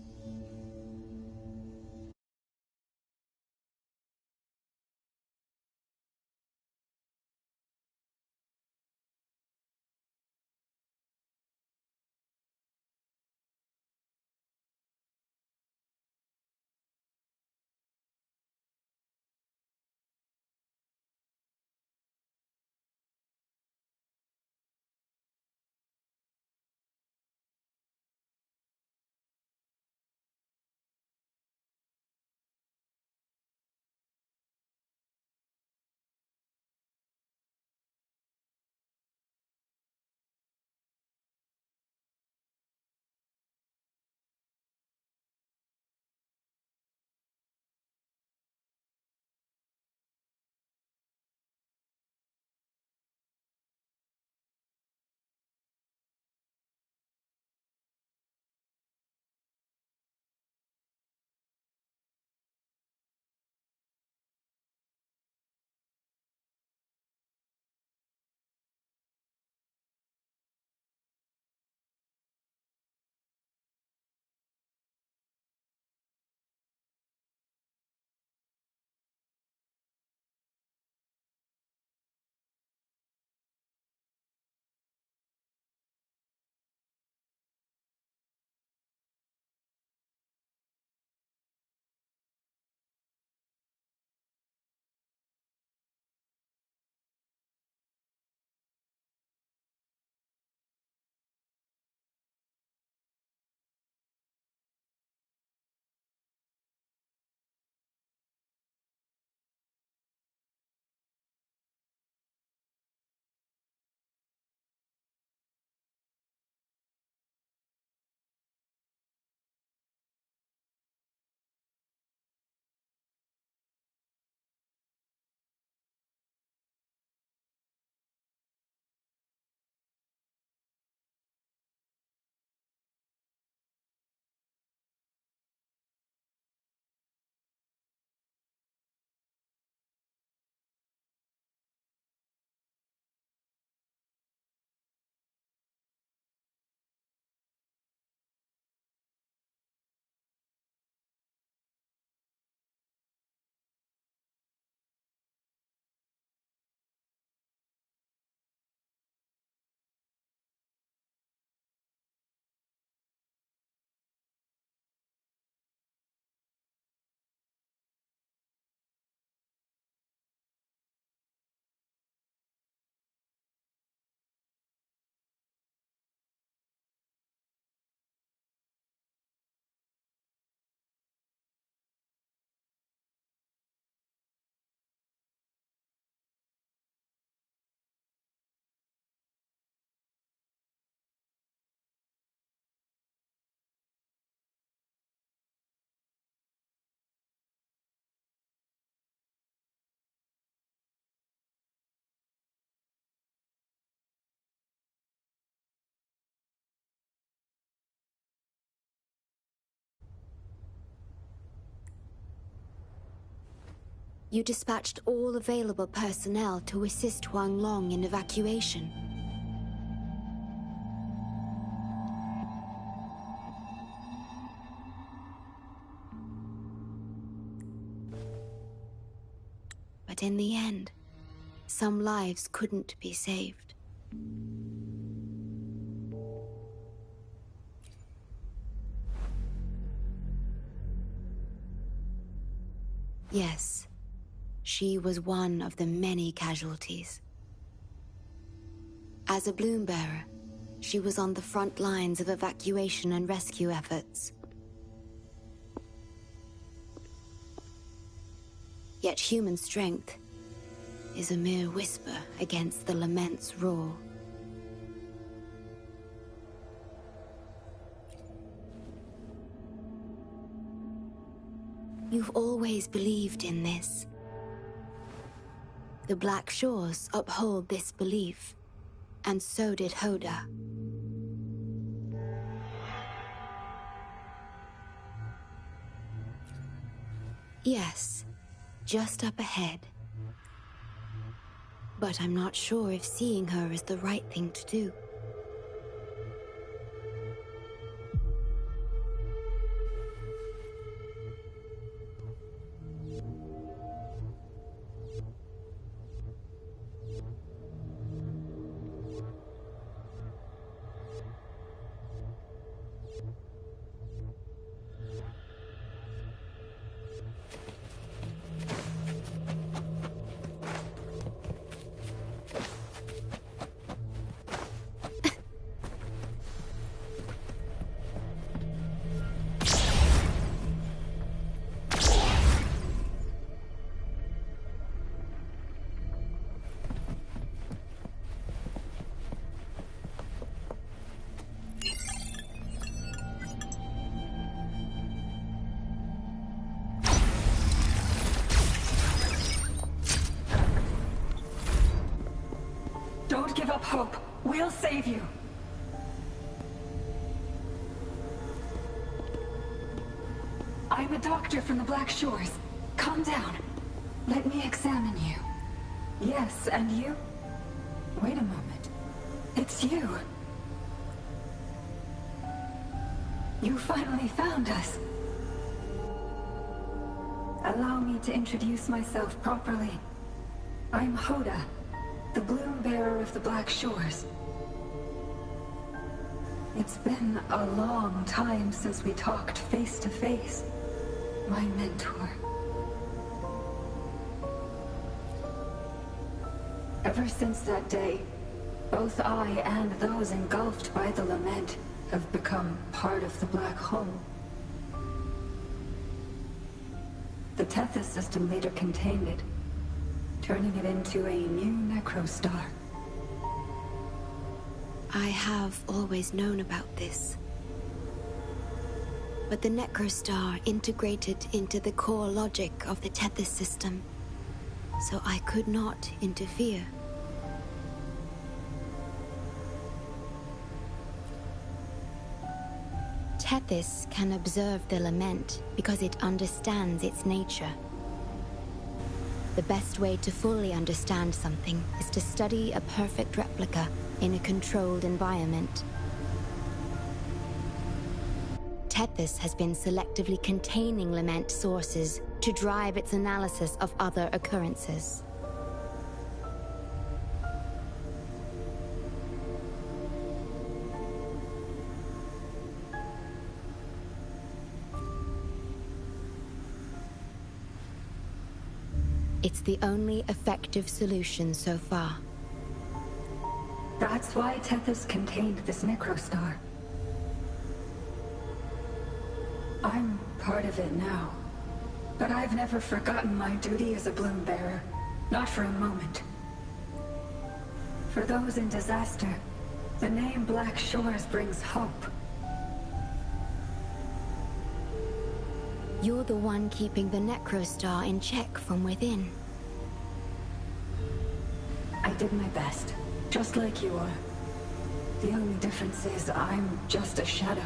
You dispatched all available personnel to assist Huang Long in evacuation. But in the end, some lives couldn't be saved. Yes, she was one of the many casualties. As a bloom bearer, she was on the front lines of evacuation and rescue efforts. Yet human strength is a mere whisper against the lament's roar. You've always believed in this. The Black Shores uphold this belief, and so did Hoda. Yes, just up ahead. But I'm not sure if seeing her is the right thing to do. Don't give up hope. We'll save you. I'm a doctor from the Black Shores. Calm down. Let me examine you. Yes, and you? Wait a moment. It's you. You finally found us. Allow me to introduce myself properly. I'm Hoda, the bloom bearer of the Black Shores. It's been a long time since we talked face to face, my mentor. Ever since that day, both I and those engulfed by the lament have become part of the black hole. The Tethys system later contained it, turning it into a new necrostar. I have always known about this. But the necrostar integrated into the core logic of the Tethys system, so I could not interfere. Tethys can observe the lament because it understands its nature. The best way to fully understand something is to study a perfect replica in a controlled environment. Tethys has been selectively containing lament sources to drive its analysis of other occurrences. It's the only effective solution so far. That's why Tethys contained this necrostar. I'm part of it now, but I've never forgotten my duty as a bloom bearer, not for a moment. For those in disaster, the name Black Shores brings hope. You're the one keeping the necrostar in check from within. I did my best, just like you are. The only difference is I'm just a shadow.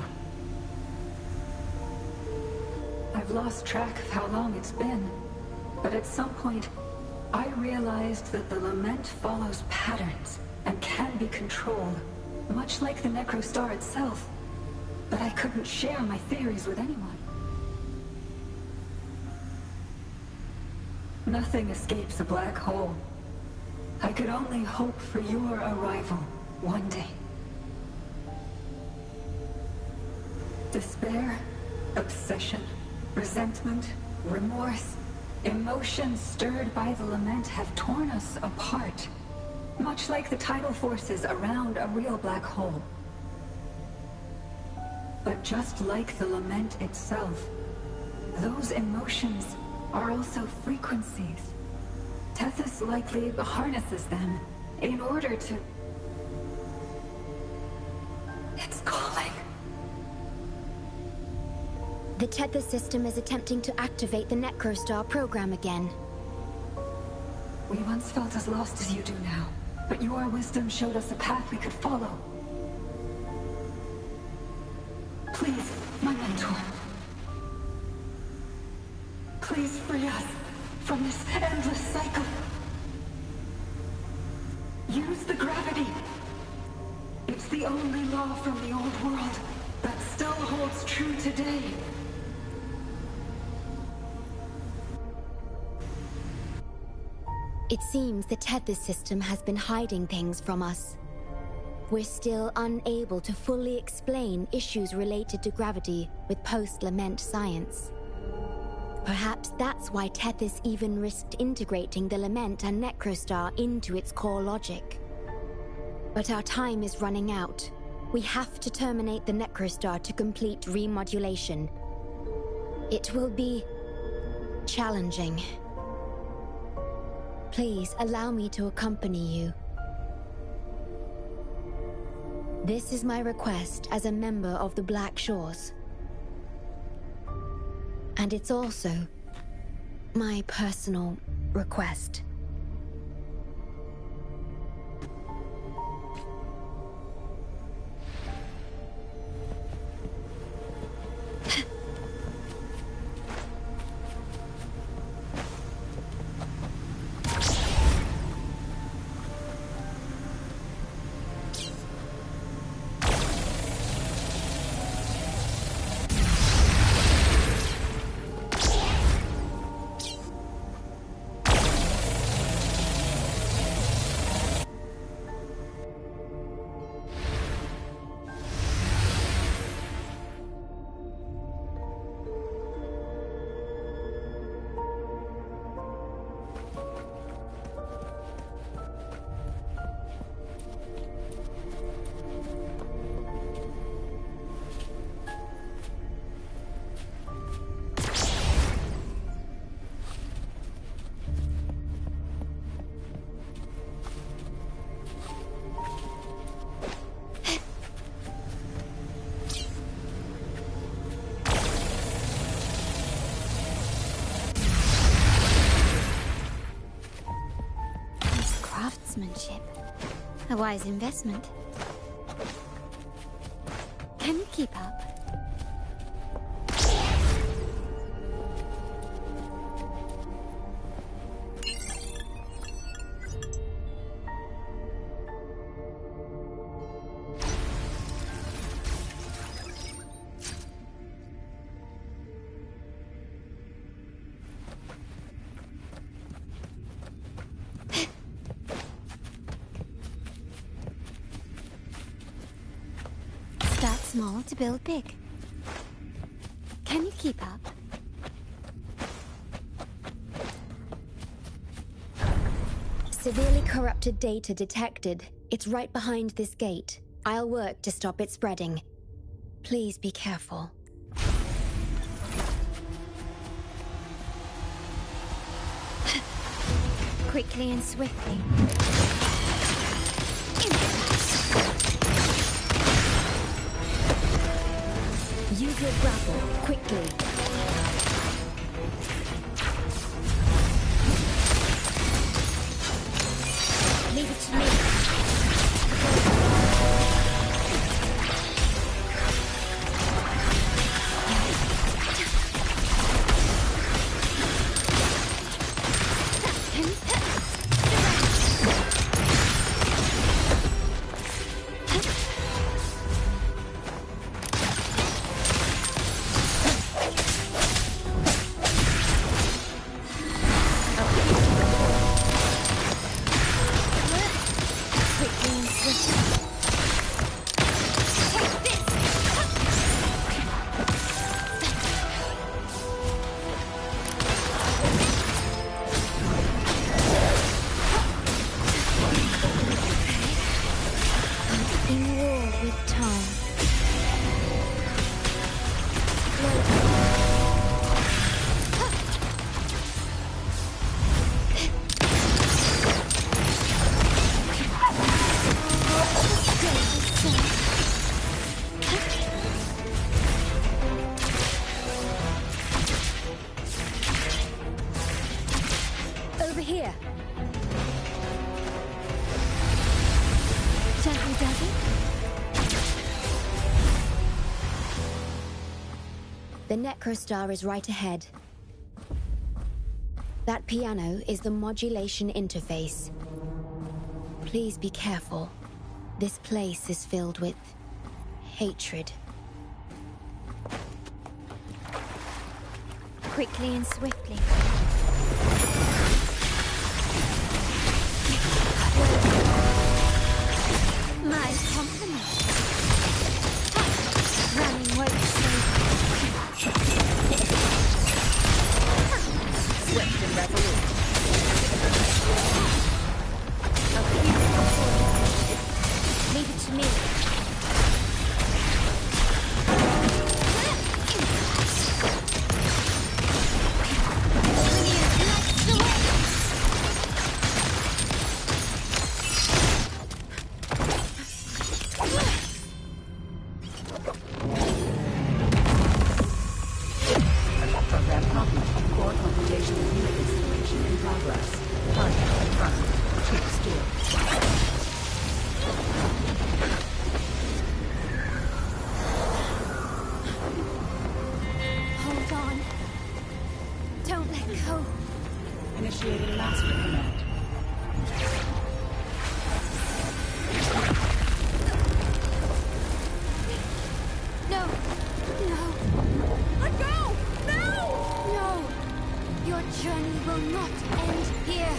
I've lost track of how long it's been, But at some point, I realized that the lament follows patterns and can be controlled, much like the Necrostar itself. But I couldn't share my theories with anyone. Nothing escapes a black hole. I could only hope for your arrival one day. Despair, obsession, resentment, remorse, emotions stirred by the lament have torn us apart, much like the tidal forces around a real black hole. But just like the lament itself, those emotions are also frequencies. Tethys likely harnesses them in order to... It's calling. The Tethys system is attempting to activate the Necrostar program again. We once felt as lost as you do now, but your wisdom showed us a path we could follow. Please, my mentor. Please free us from this endless cycle. Use the gravity. It's the only law from the old world that still holds true today. It seems the Tethys system has been hiding things from us. We're still unable to fully explain issues related to gravity with post-lament science. Perhaps that's why Tethys even risked integrating the lament and Necrostar into its core logic. But our time is running out. We have to terminate the Necrostar to complete remodulation. It will be challenging. Please allow me to accompany you. This is my request as a member of the Black Shores. And it's also my personal request. Craftsmanship. A wise investment. Can you keep up? Small to build big. Can you keep up? Severely corrupted data detected. It's right behind this gate. I'll work to stop it spreading. Please be careful. Quickly and swiftly. Use your grapple, quickly. Leave it to me. The Necrostar is right ahead. That piano is the modulation interface. Please be careful. This place is filled with hatred. Quickly and swiftly. My compliments. Running won't save me. Swift and resolute. A beautiful fortitude. Leave it to me. Initiating master command. No! No! Let go! No! No! Your journey will not end here!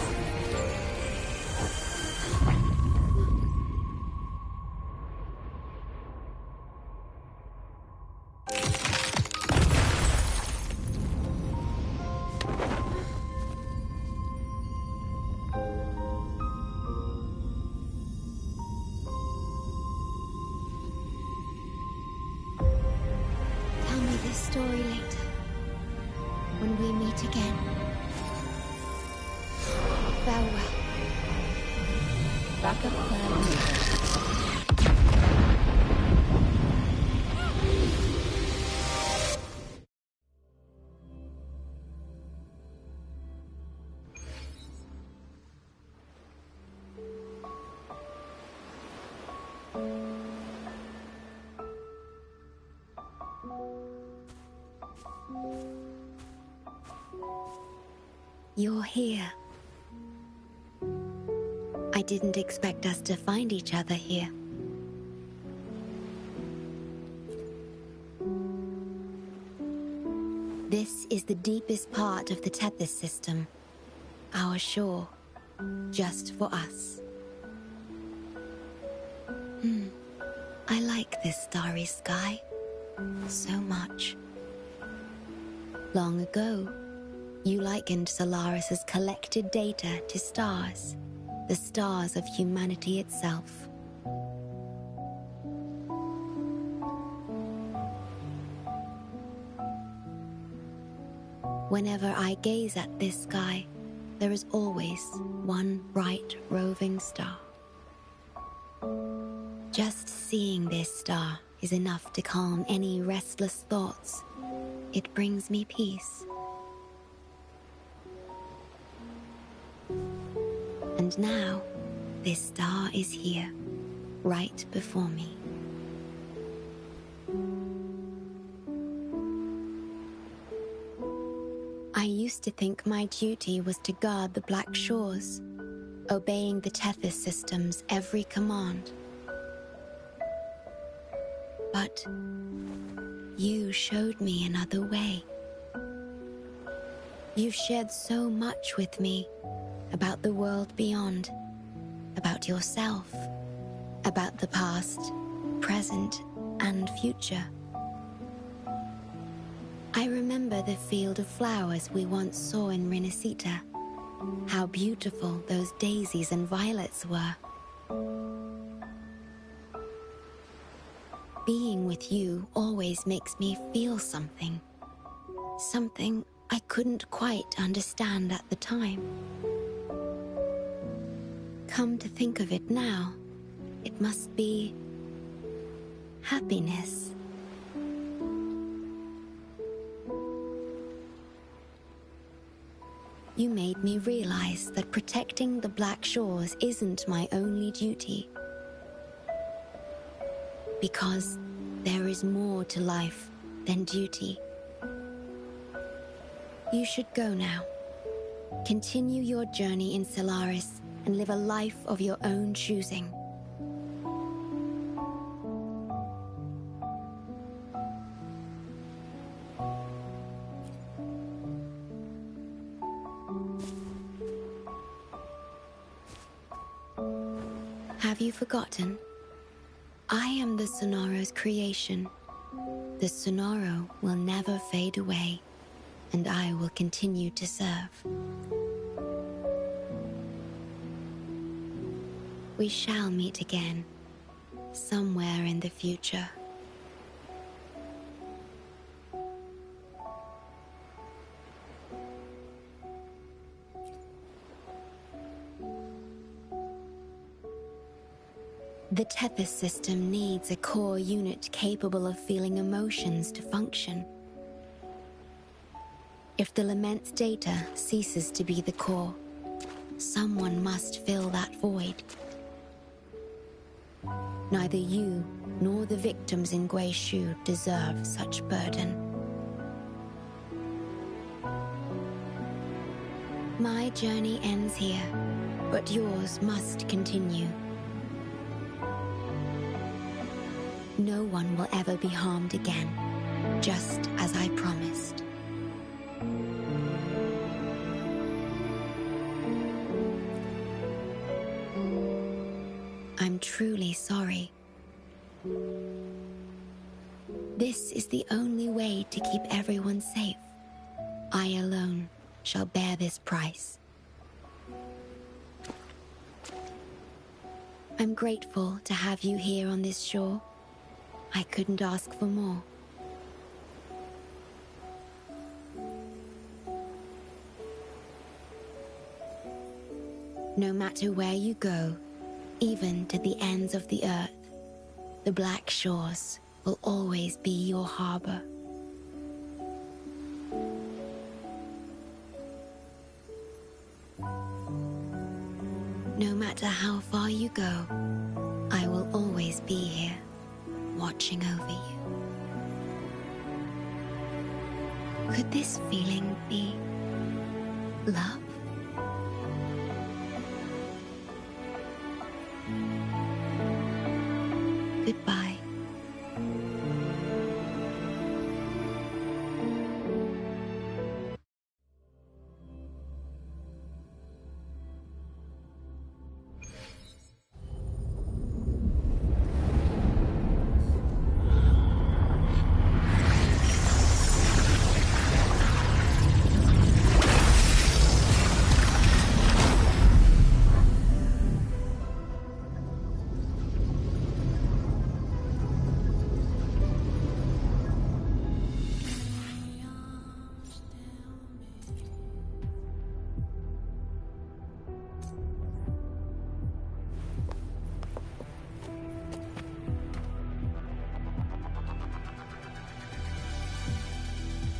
Tell me this story later, when we meet again. Farewell. Backup plan needed. You're here. I didn't expect us to find each other here. This is the deepest part of the Tethys system. Our shore, just for us. I like this starry sky so much. Long ago, you likened Solaris's collected data to stars, the stars of humanity itself. Whenever I gaze at this sky, there is always one bright roving star. Just seeing this star is enough to calm any restless thoughts. It brings me peace. And now, this star is here, right before me. I used to think my duty was to guard the Black Shores, obeying the Tethys system's every command. But you showed me another way. You've shared so much with me about the world beyond, about yourself, about the past, present, and future. I remember the field of flowers we once saw in Renacita. How beautiful those daisies and violets were. Being with you always makes me feel something. Something I couldn't quite understand at the time. Come to think of it now, it must be happiness. You made me realize that protecting the Black Shores isn't my only duty. Because there is more to life than duty. You should go now. Continue your journey in Solaris and live a life of your own choosing. Have you forgotten? I am the Sonoro's creation. The Sonoro will never fade away, and I will continue to serve. We shall meet again, somewhere in the future. The Tethys system needs a core unit capable of feeling emotions to function. If the lament data ceases to be the core, someone must fill that void. Neither you nor the victims in Guishu deserve such burden. My journey ends here, but yours must continue. No one will ever be harmed again, just as I promised. I'm truly sorry. This is the only way to keep everyone safe. I alone shall bear this price. I'm grateful to have you here on this shore. I couldn't ask for more. No matter where you go, even to the ends of the earth, the Black Shores will always be your harbor. No matter how far you go, I will always be here, watching over you. Could this feeling be love? Goodbye.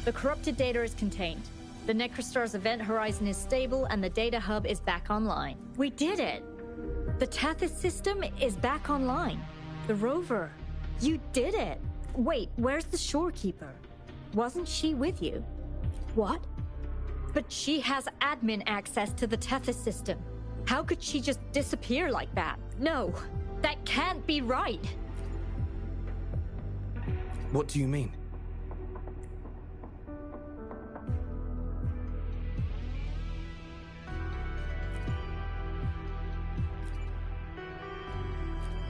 The corrupted data is contained. The Necrostar's event horizon is stable and the data hub is back online. We did it! The Tethys system is back online. The rover. You did it! Wait, where's the shorekeeper? Wasn't she with you? What? But she has admin access to the Tethys system. How could she just disappear like that? No, that can't be right. What do you mean?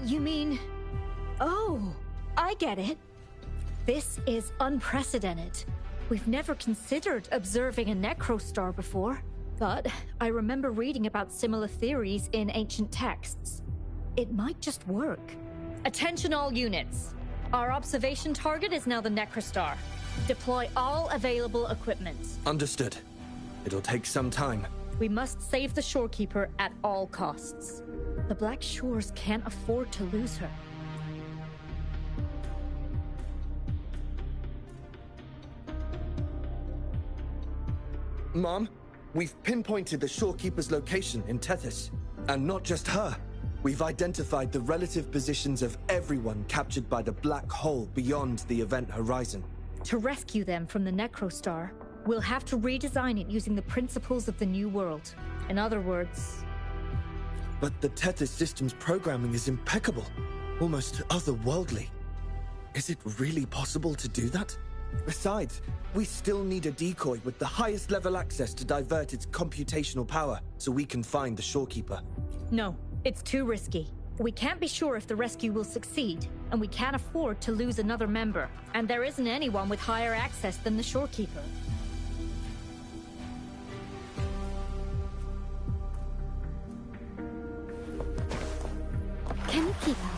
You mean... Oh, I get it. This is unprecedented. We've never considered observing a Necrostar before, but I remember reading about similar theories in ancient texts. It might just work. Attention all units. Our observation target is now the Necrostar. Deploy all available equipment. Understood. It'll take some time. We must save the shorekeeper at all costs. The Black Shores can't afford to lose her. Mom, we've pinpointed the shorekeeper's location in Tethys. And not just her. We've identified the relative positions of everyone captured by the black hole beyond the event horizon. To rescue them from the Necrostar, We'll have to redesign it using the principles of the New World. In other words... But the Tethys system's programming is impeccable, almost otherworldly. Is it really possible to do that? Besides, we still need a decoy with the highest level access to divert its computational power so we can find the Shorekeeper. No, it's too risky. We can't be sure if the rescue will succeed, and we can't afford to lose another member. And there isn't anyone with higher access than the Shorekeeper. Can you keep up?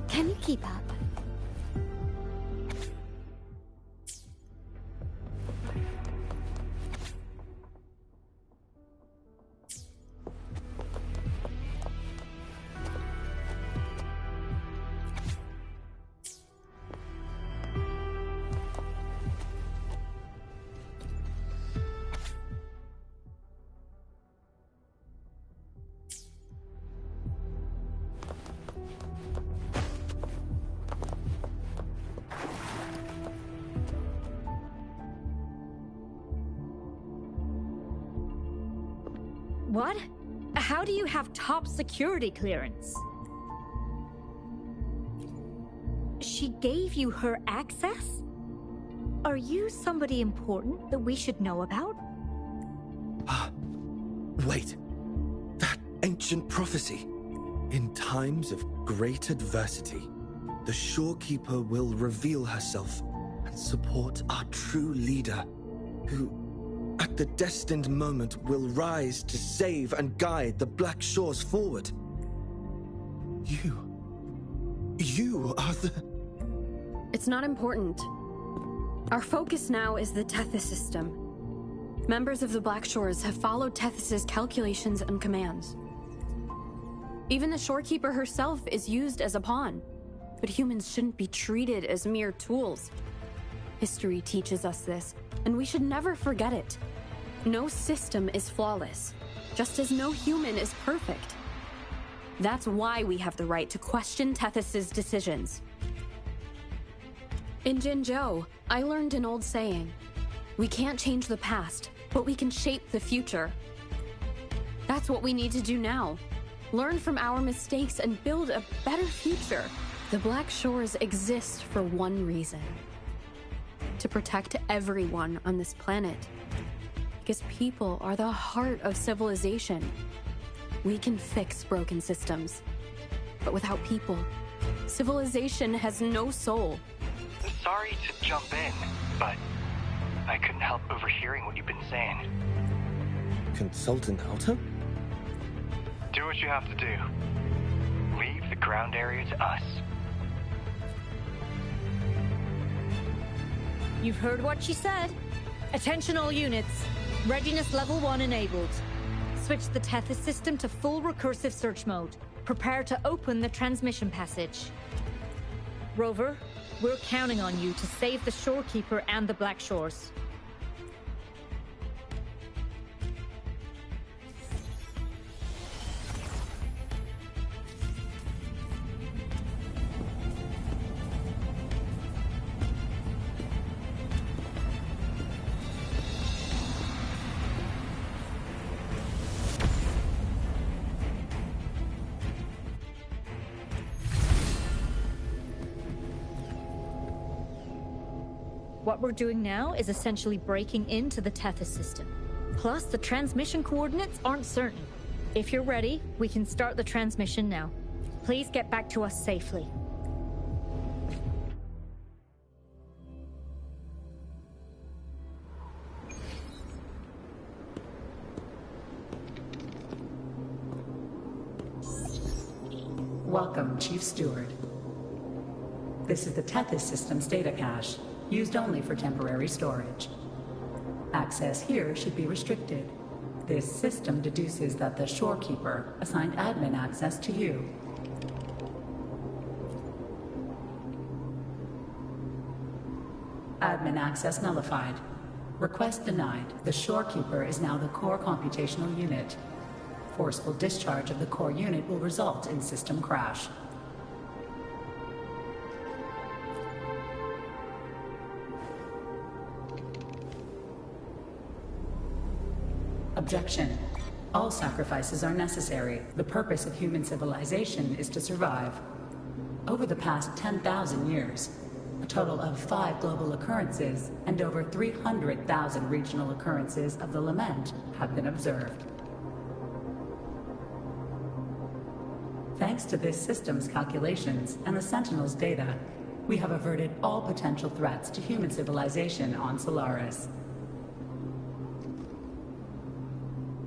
Can you keep up? What? How do you have top security clearance? She gave you her access? Are you somebody important that we should know about? Wait. That ancient prophecy. In times of great adversity, the Shorekeeper will reveal herself and support our true leader, who, at the destined moment, will rise to save and guide the Black Shores forward. You are the... It's not important. Our focus now is the Tethys system. Members of the Black Shores have followed Tethys' calculations and commands. Even the Shorekeeper herself is used as a pawn, but humans shouldn't be treated as mere tools. History teaches us this, and we should never forget it. No system is flawless, just as no human is perfect. That's why we have the right to question Tethys' decisions. In Jinzhou, I learned an old saying. We can't change the past, but we can shape the future. That's what we need to do now. Learn from our mistakes and build a better future. The Black Shores exist for one reason. To protect everyone on this planet. Because people are the heart of civilization. We can fix broken systems. But without people, civilization has no soul. Sorry to jump in, but I couldn't help overhearing what you've been saying. Consultant Alto? Do what you have to do. Leave the ground area to us. You've heard what she said. Attention all units. Readiness level 1 enabled. Switch the Tethys system to full recursive search mode. Prepare to open the transmission passage. Rover, we're counting on you to save the Shorekeeper and the Black Shores. What we're doing now is essentially breaking into the Tethys system. Plus, the transmission coordinates aren't certain. If you're ready, we can start the transmission now. Please get back to us safely. Welcome, Chief Steward. This is the Tethys system's data cache, used only for temporary storage. Access here should be restricted. This system deduces that the Shorekeeper assigned admin access to you. Admin access nullified. Request denied. The Shorekeeper is now the core computational unit. Forceful discharge of the core unit will result in system crash. Objection. All sacrifices are necessary. The purpose of human civilization is to survive. Over the past 10,000 years, a total of 5 global occurrences and over 300,000 regional occurrences of the lament have been observed. Thanks to this system's calculations and the Sentinel's data, we have averted all potential threats to human civilization on Solaris.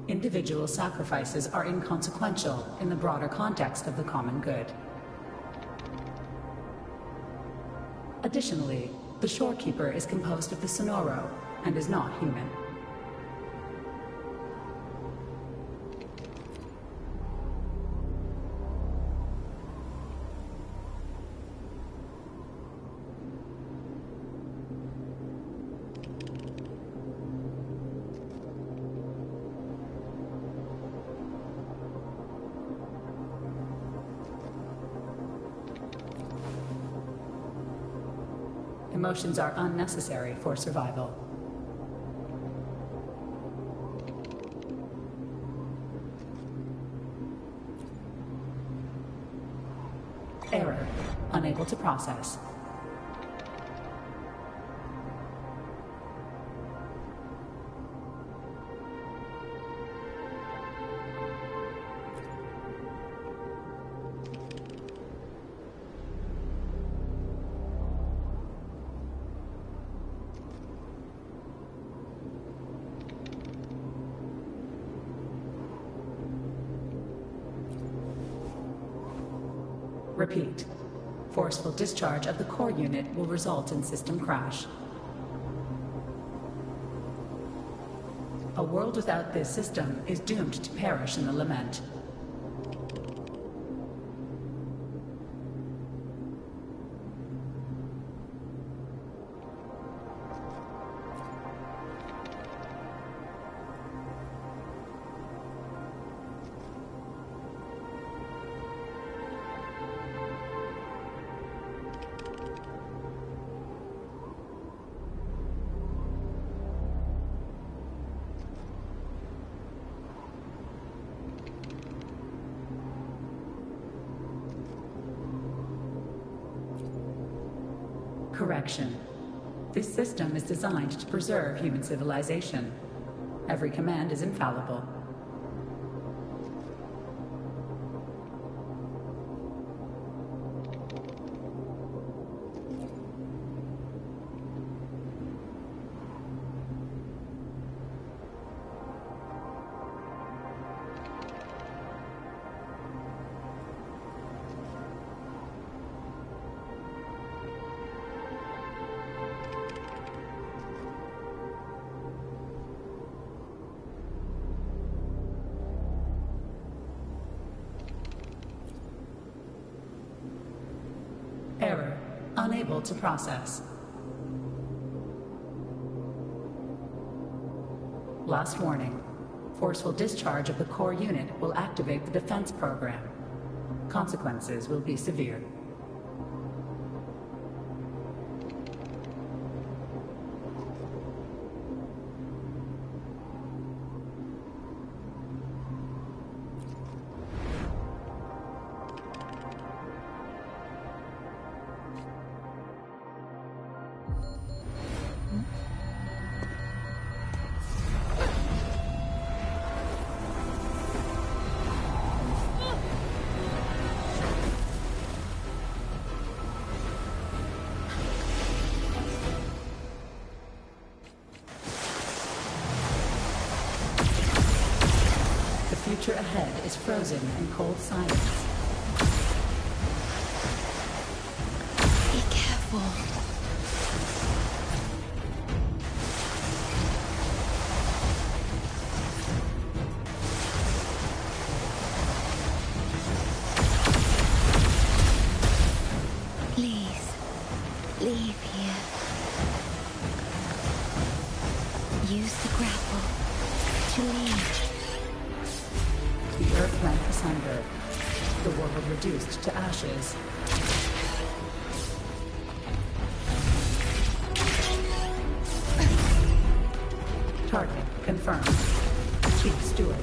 Individual sacrifices are inconsequential in the broader context of the common good. Additionally, the Shorekeeper is composed of the Sonoro and is not human. Emotions are unnecessary for survival. Error. Unable to process. Repeat. Forceful discharge of the core unit will result in system crash. A world without this system is doomed to perish in the lament. Correction. This system is designed to preserve human civilization. Every command is infallible. Error. Unable to process. Last warning. Forceful discharge of the core unit will activate the defense program. Consequences will be severe. The future ahead is frozen in cold silence. Be careful. Please, leave here. level reduced to ashes. Target confirmed. Chief Steward.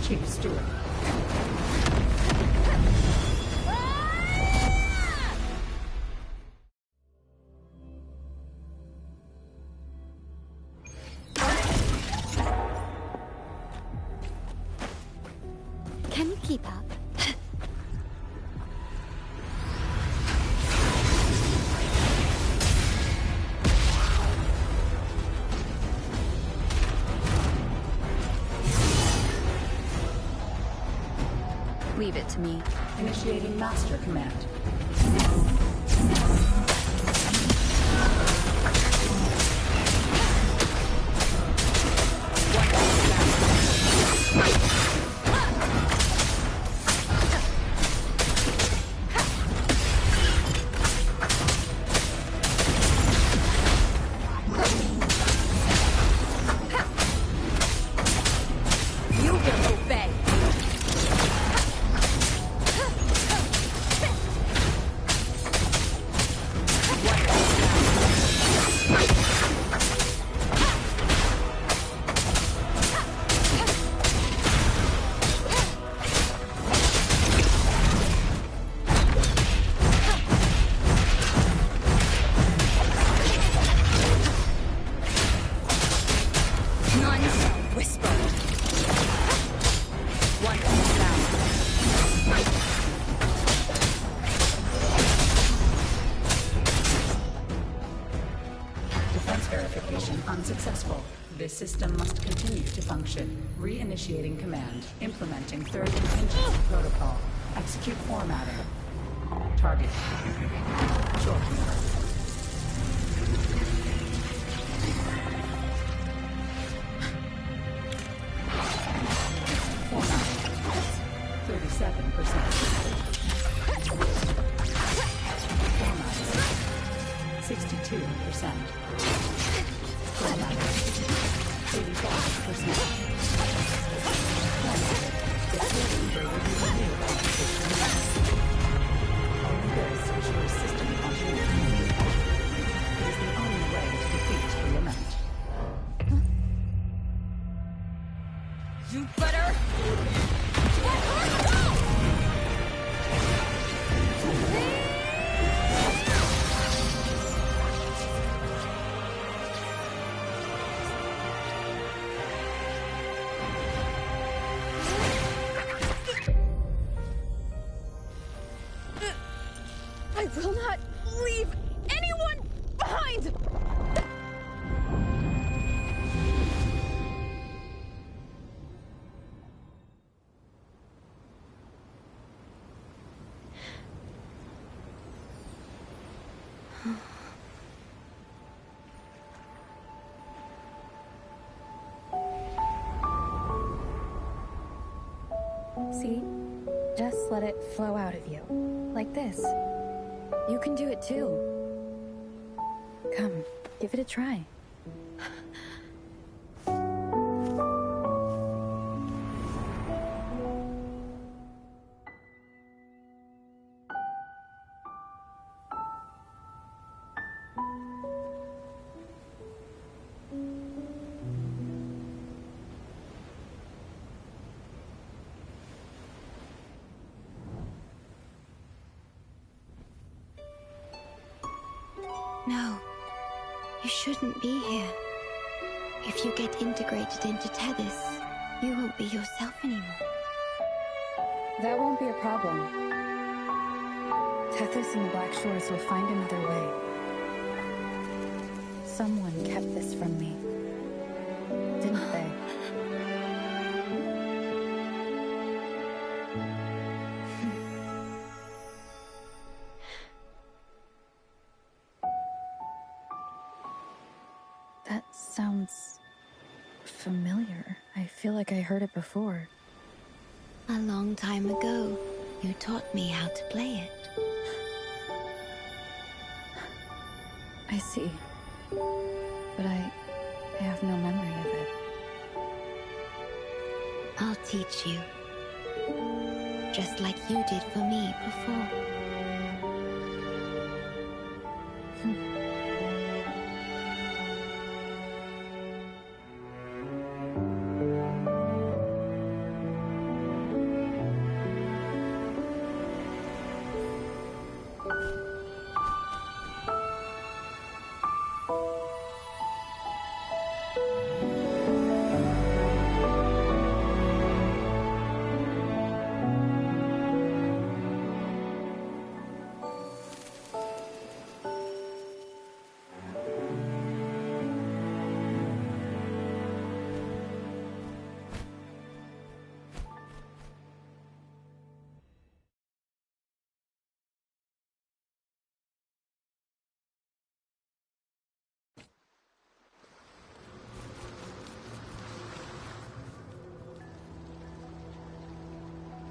Chief Steward. Can you keep up? Leave it to me. Initiating master command. Unsuccessful. This system must continue to function. Reinitiating command. Implementing third contingency protocol. Execute formatting. Target. Shortcut. Formatting. 37%. Formatting. 62%. You better let her go! I will not leave anyone behind! See? Just let it flow out of you. Like this. You can do it too. Come, give it a try. No, you shouldn't be here. If you get integrated into Tethys, you won't be yourself anymore. That won't be a problem. Tethys and the Black Shores will find another way. Someone kept this from me, didn't they? That sounds familiar. I feel like I heard it before. A long time ago, you taught me how to play it. I see. But I have no memory of it. I'll teach you. Just like you did for me before.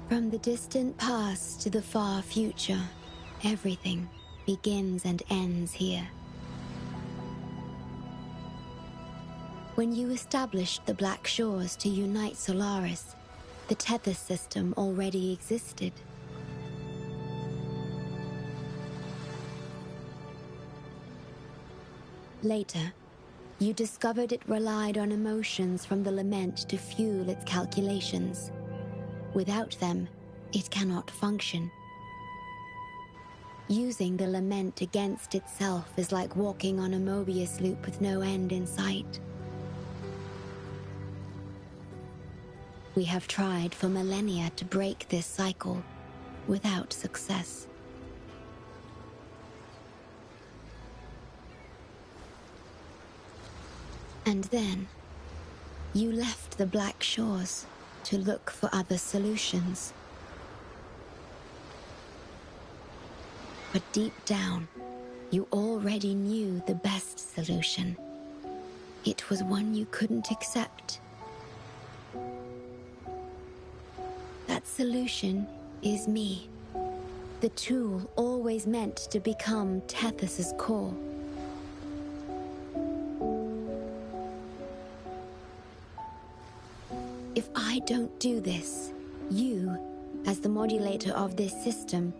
From the distant past to the far future, everything begins and ends here. When you established the Black Shores to unite Solaris, the Tethys system already existed. Later, you discovered it relied on emotions from the lament to fuel its calculations. Without them, it cannot function. Using the lament against itself is like walking on a Mobius loop with no end in sight. We have tried for millennia to break this cycle, without success. And then, you left the Black Shores to look for other solutions. But deep down, you already knew the best solution. It was one you couldn't accept. That solution is me, the tool always meant to become Tethys' core. If I don't do this, you, as the modulator of this system,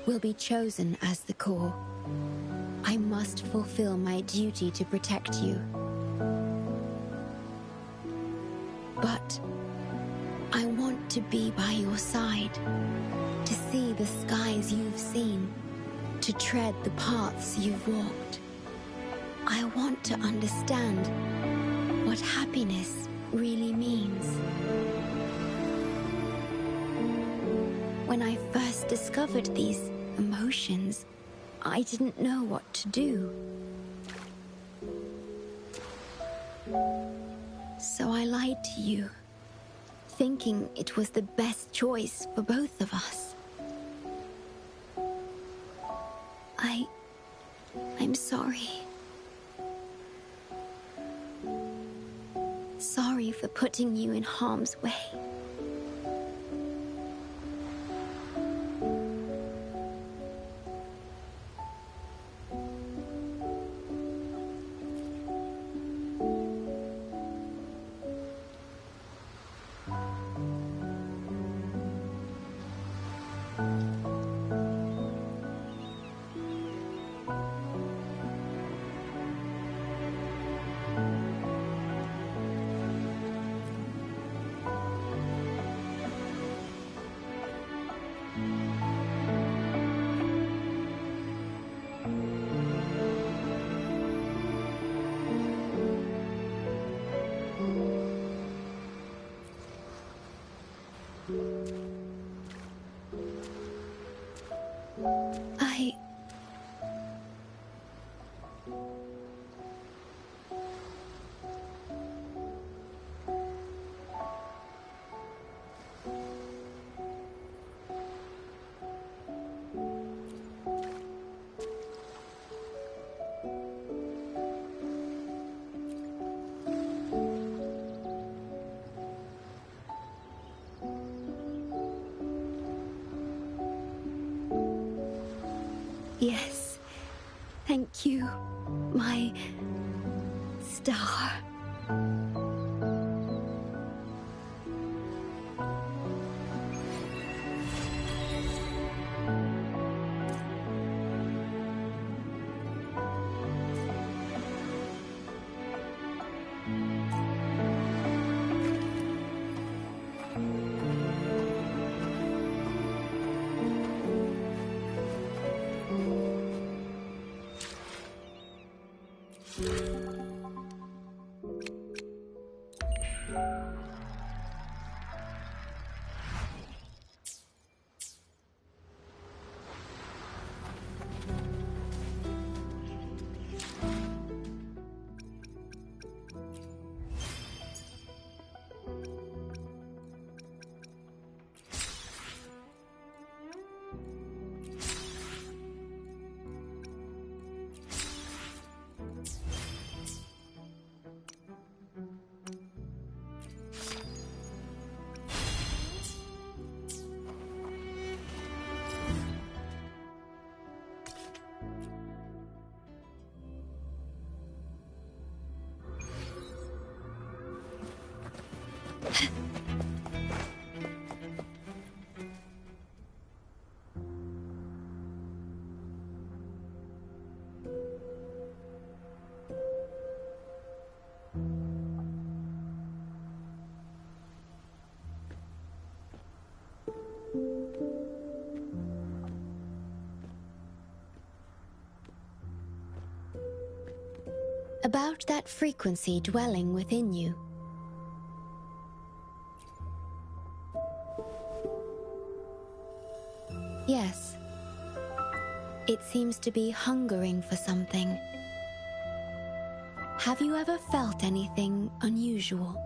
will be chosen as the core. I must fulfill my duty to protect you. But I want to be by your side, to see the skies you've seen, to tread the paths you've walked. I want to understand what happiness really means. When I first discovered these emotions, I didn't know what to do. So I lied to you, thinking it was the best choice for both of us. I'm sorry. Sorry for putting you in harm's way. Yes. Thank you, my star. About that frequency dwelling within you. Yes. It seems to be hungering for something. Have you ever felt anything unusual?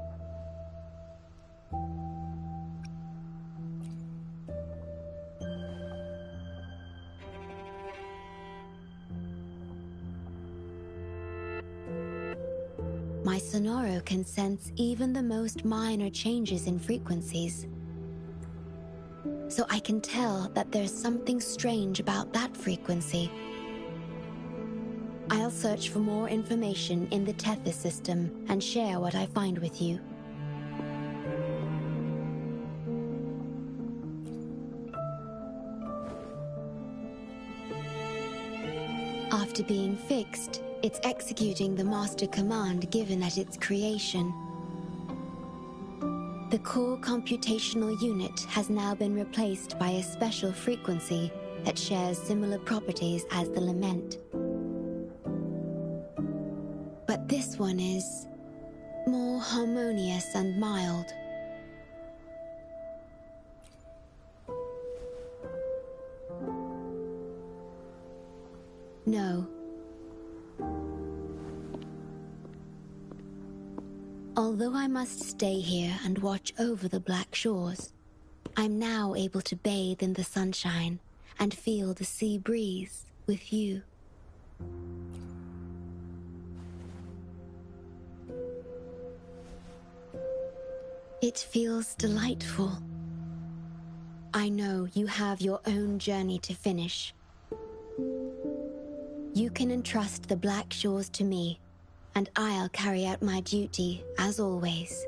My Sonoro can sense even the most minor changes in frequencies. So I can tell that there's something strange about that frequency. I'll search for more information in the Tethys system and share what I find with you. After being fixed, it's executing the master command given at its creation. The core computational unit has now been replaced by a special frequency that shares similar properties as the lament. But this one is more harmonious and mild. No. Although I must stay here and watch over the Black Shores, I'm now able to bathe in the sunshine and feel the sea breeze with you. It feels delightful. I know you have your own journey to finish. You can entrust the Black Shores to me, and I'll carry out my duty as always.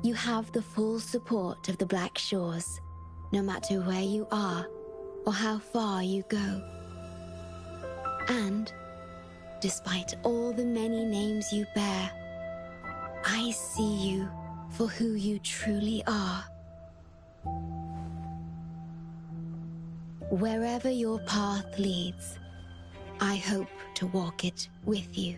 You have the full support of the Black Shores, no matter where you are or how far you go. And, despite all the many names you bear, I see you for who you truly are. Wherever your path leads, I hope to walk it with you.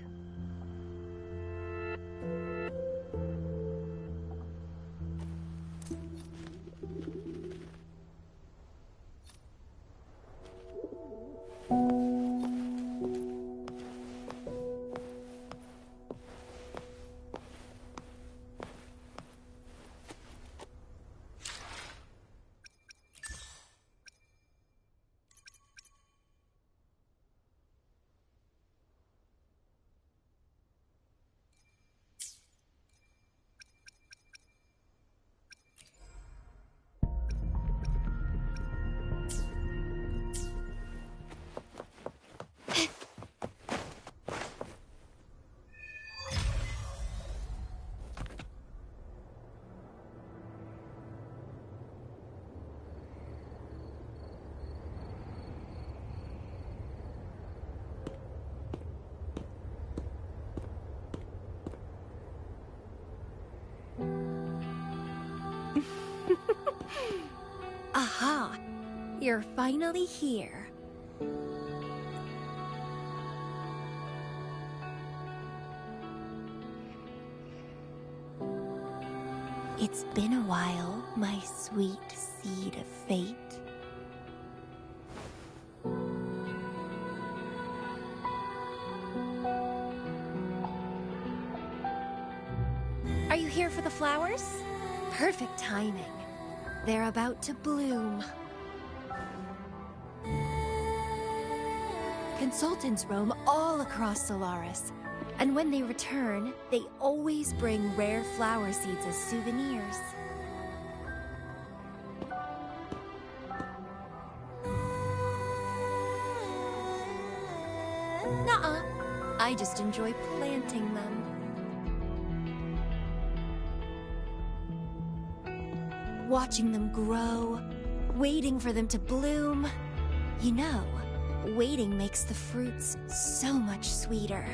Aha! You're finally here. It's been a while, my sweet seed of fate. Are you here for the flowers? Perfect timing. They're about to bloom. Consultants roam all across Solaris, and when they return, they always bring rare flower seeds as souvenirs. Nuh-uh. I just enjoy planting them. Watching them grow, waiting for them to bloom. You know, waiting makes the fruits so much sweeter.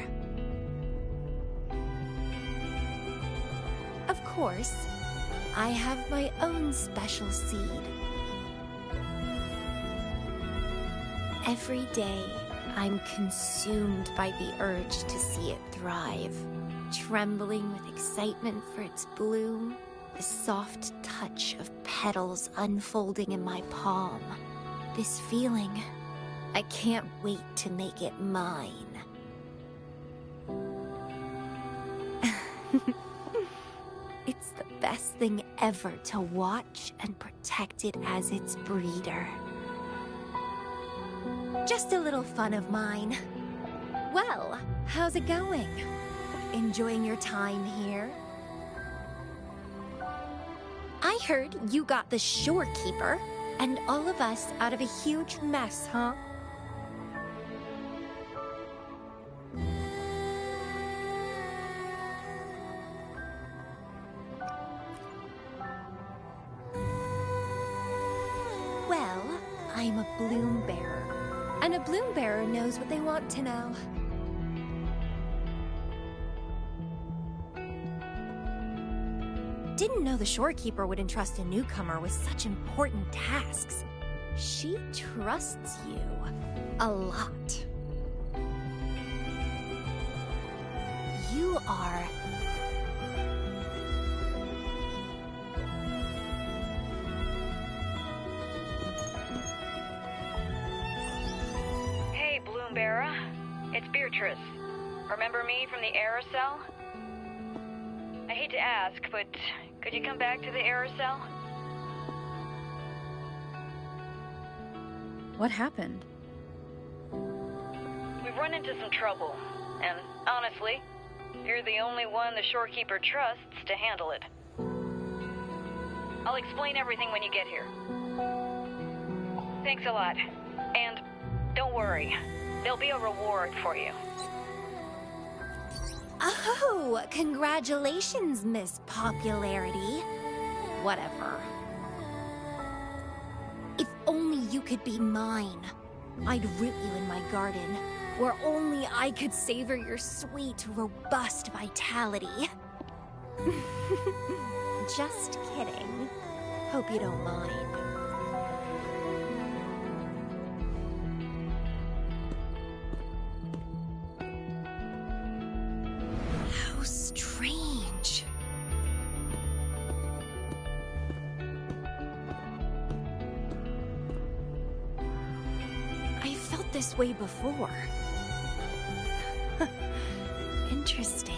Of course, I have my own special seed. Every day, I'm consumed by the urge to see it thrive, trembling with excitement for its bloom, the soft touch of petals unfolding in my palm. This feeling, I can't wait to make it mine. It's the best thing ever to watch and protect it as its breeder. Just a little fun of mine. Well, how's it going? Enjoying your time here? I heard you got the shorekeeper and all of us out of a huge mess, huh? Well, I'm a bloom bearer, and a bloom bearer knows what they want to know. Didn't know the shorekeeper would entrust a newcomer with such important tasks. She trusts you a lot. You are... Hey, Bloom Bearer. It's Beatrice. Remember me from the aerosol? I hate to ask, but could you come back to the aerosol? What happened? We've run into some trouble, and honestly, you're the only one the shorekeeper trusts to handle it. I'll explain everything when you get here. Thanks a lot, and don't worry, there'll be a reward for you. Oh, congratulations, Miss Popularity. Whatever. If only you could be mine. I'd root you in my garden, where only I could savor your sweet, robust vitality. Just kidding. Hope you don't mind. How strange. I felt this way before. Interesting.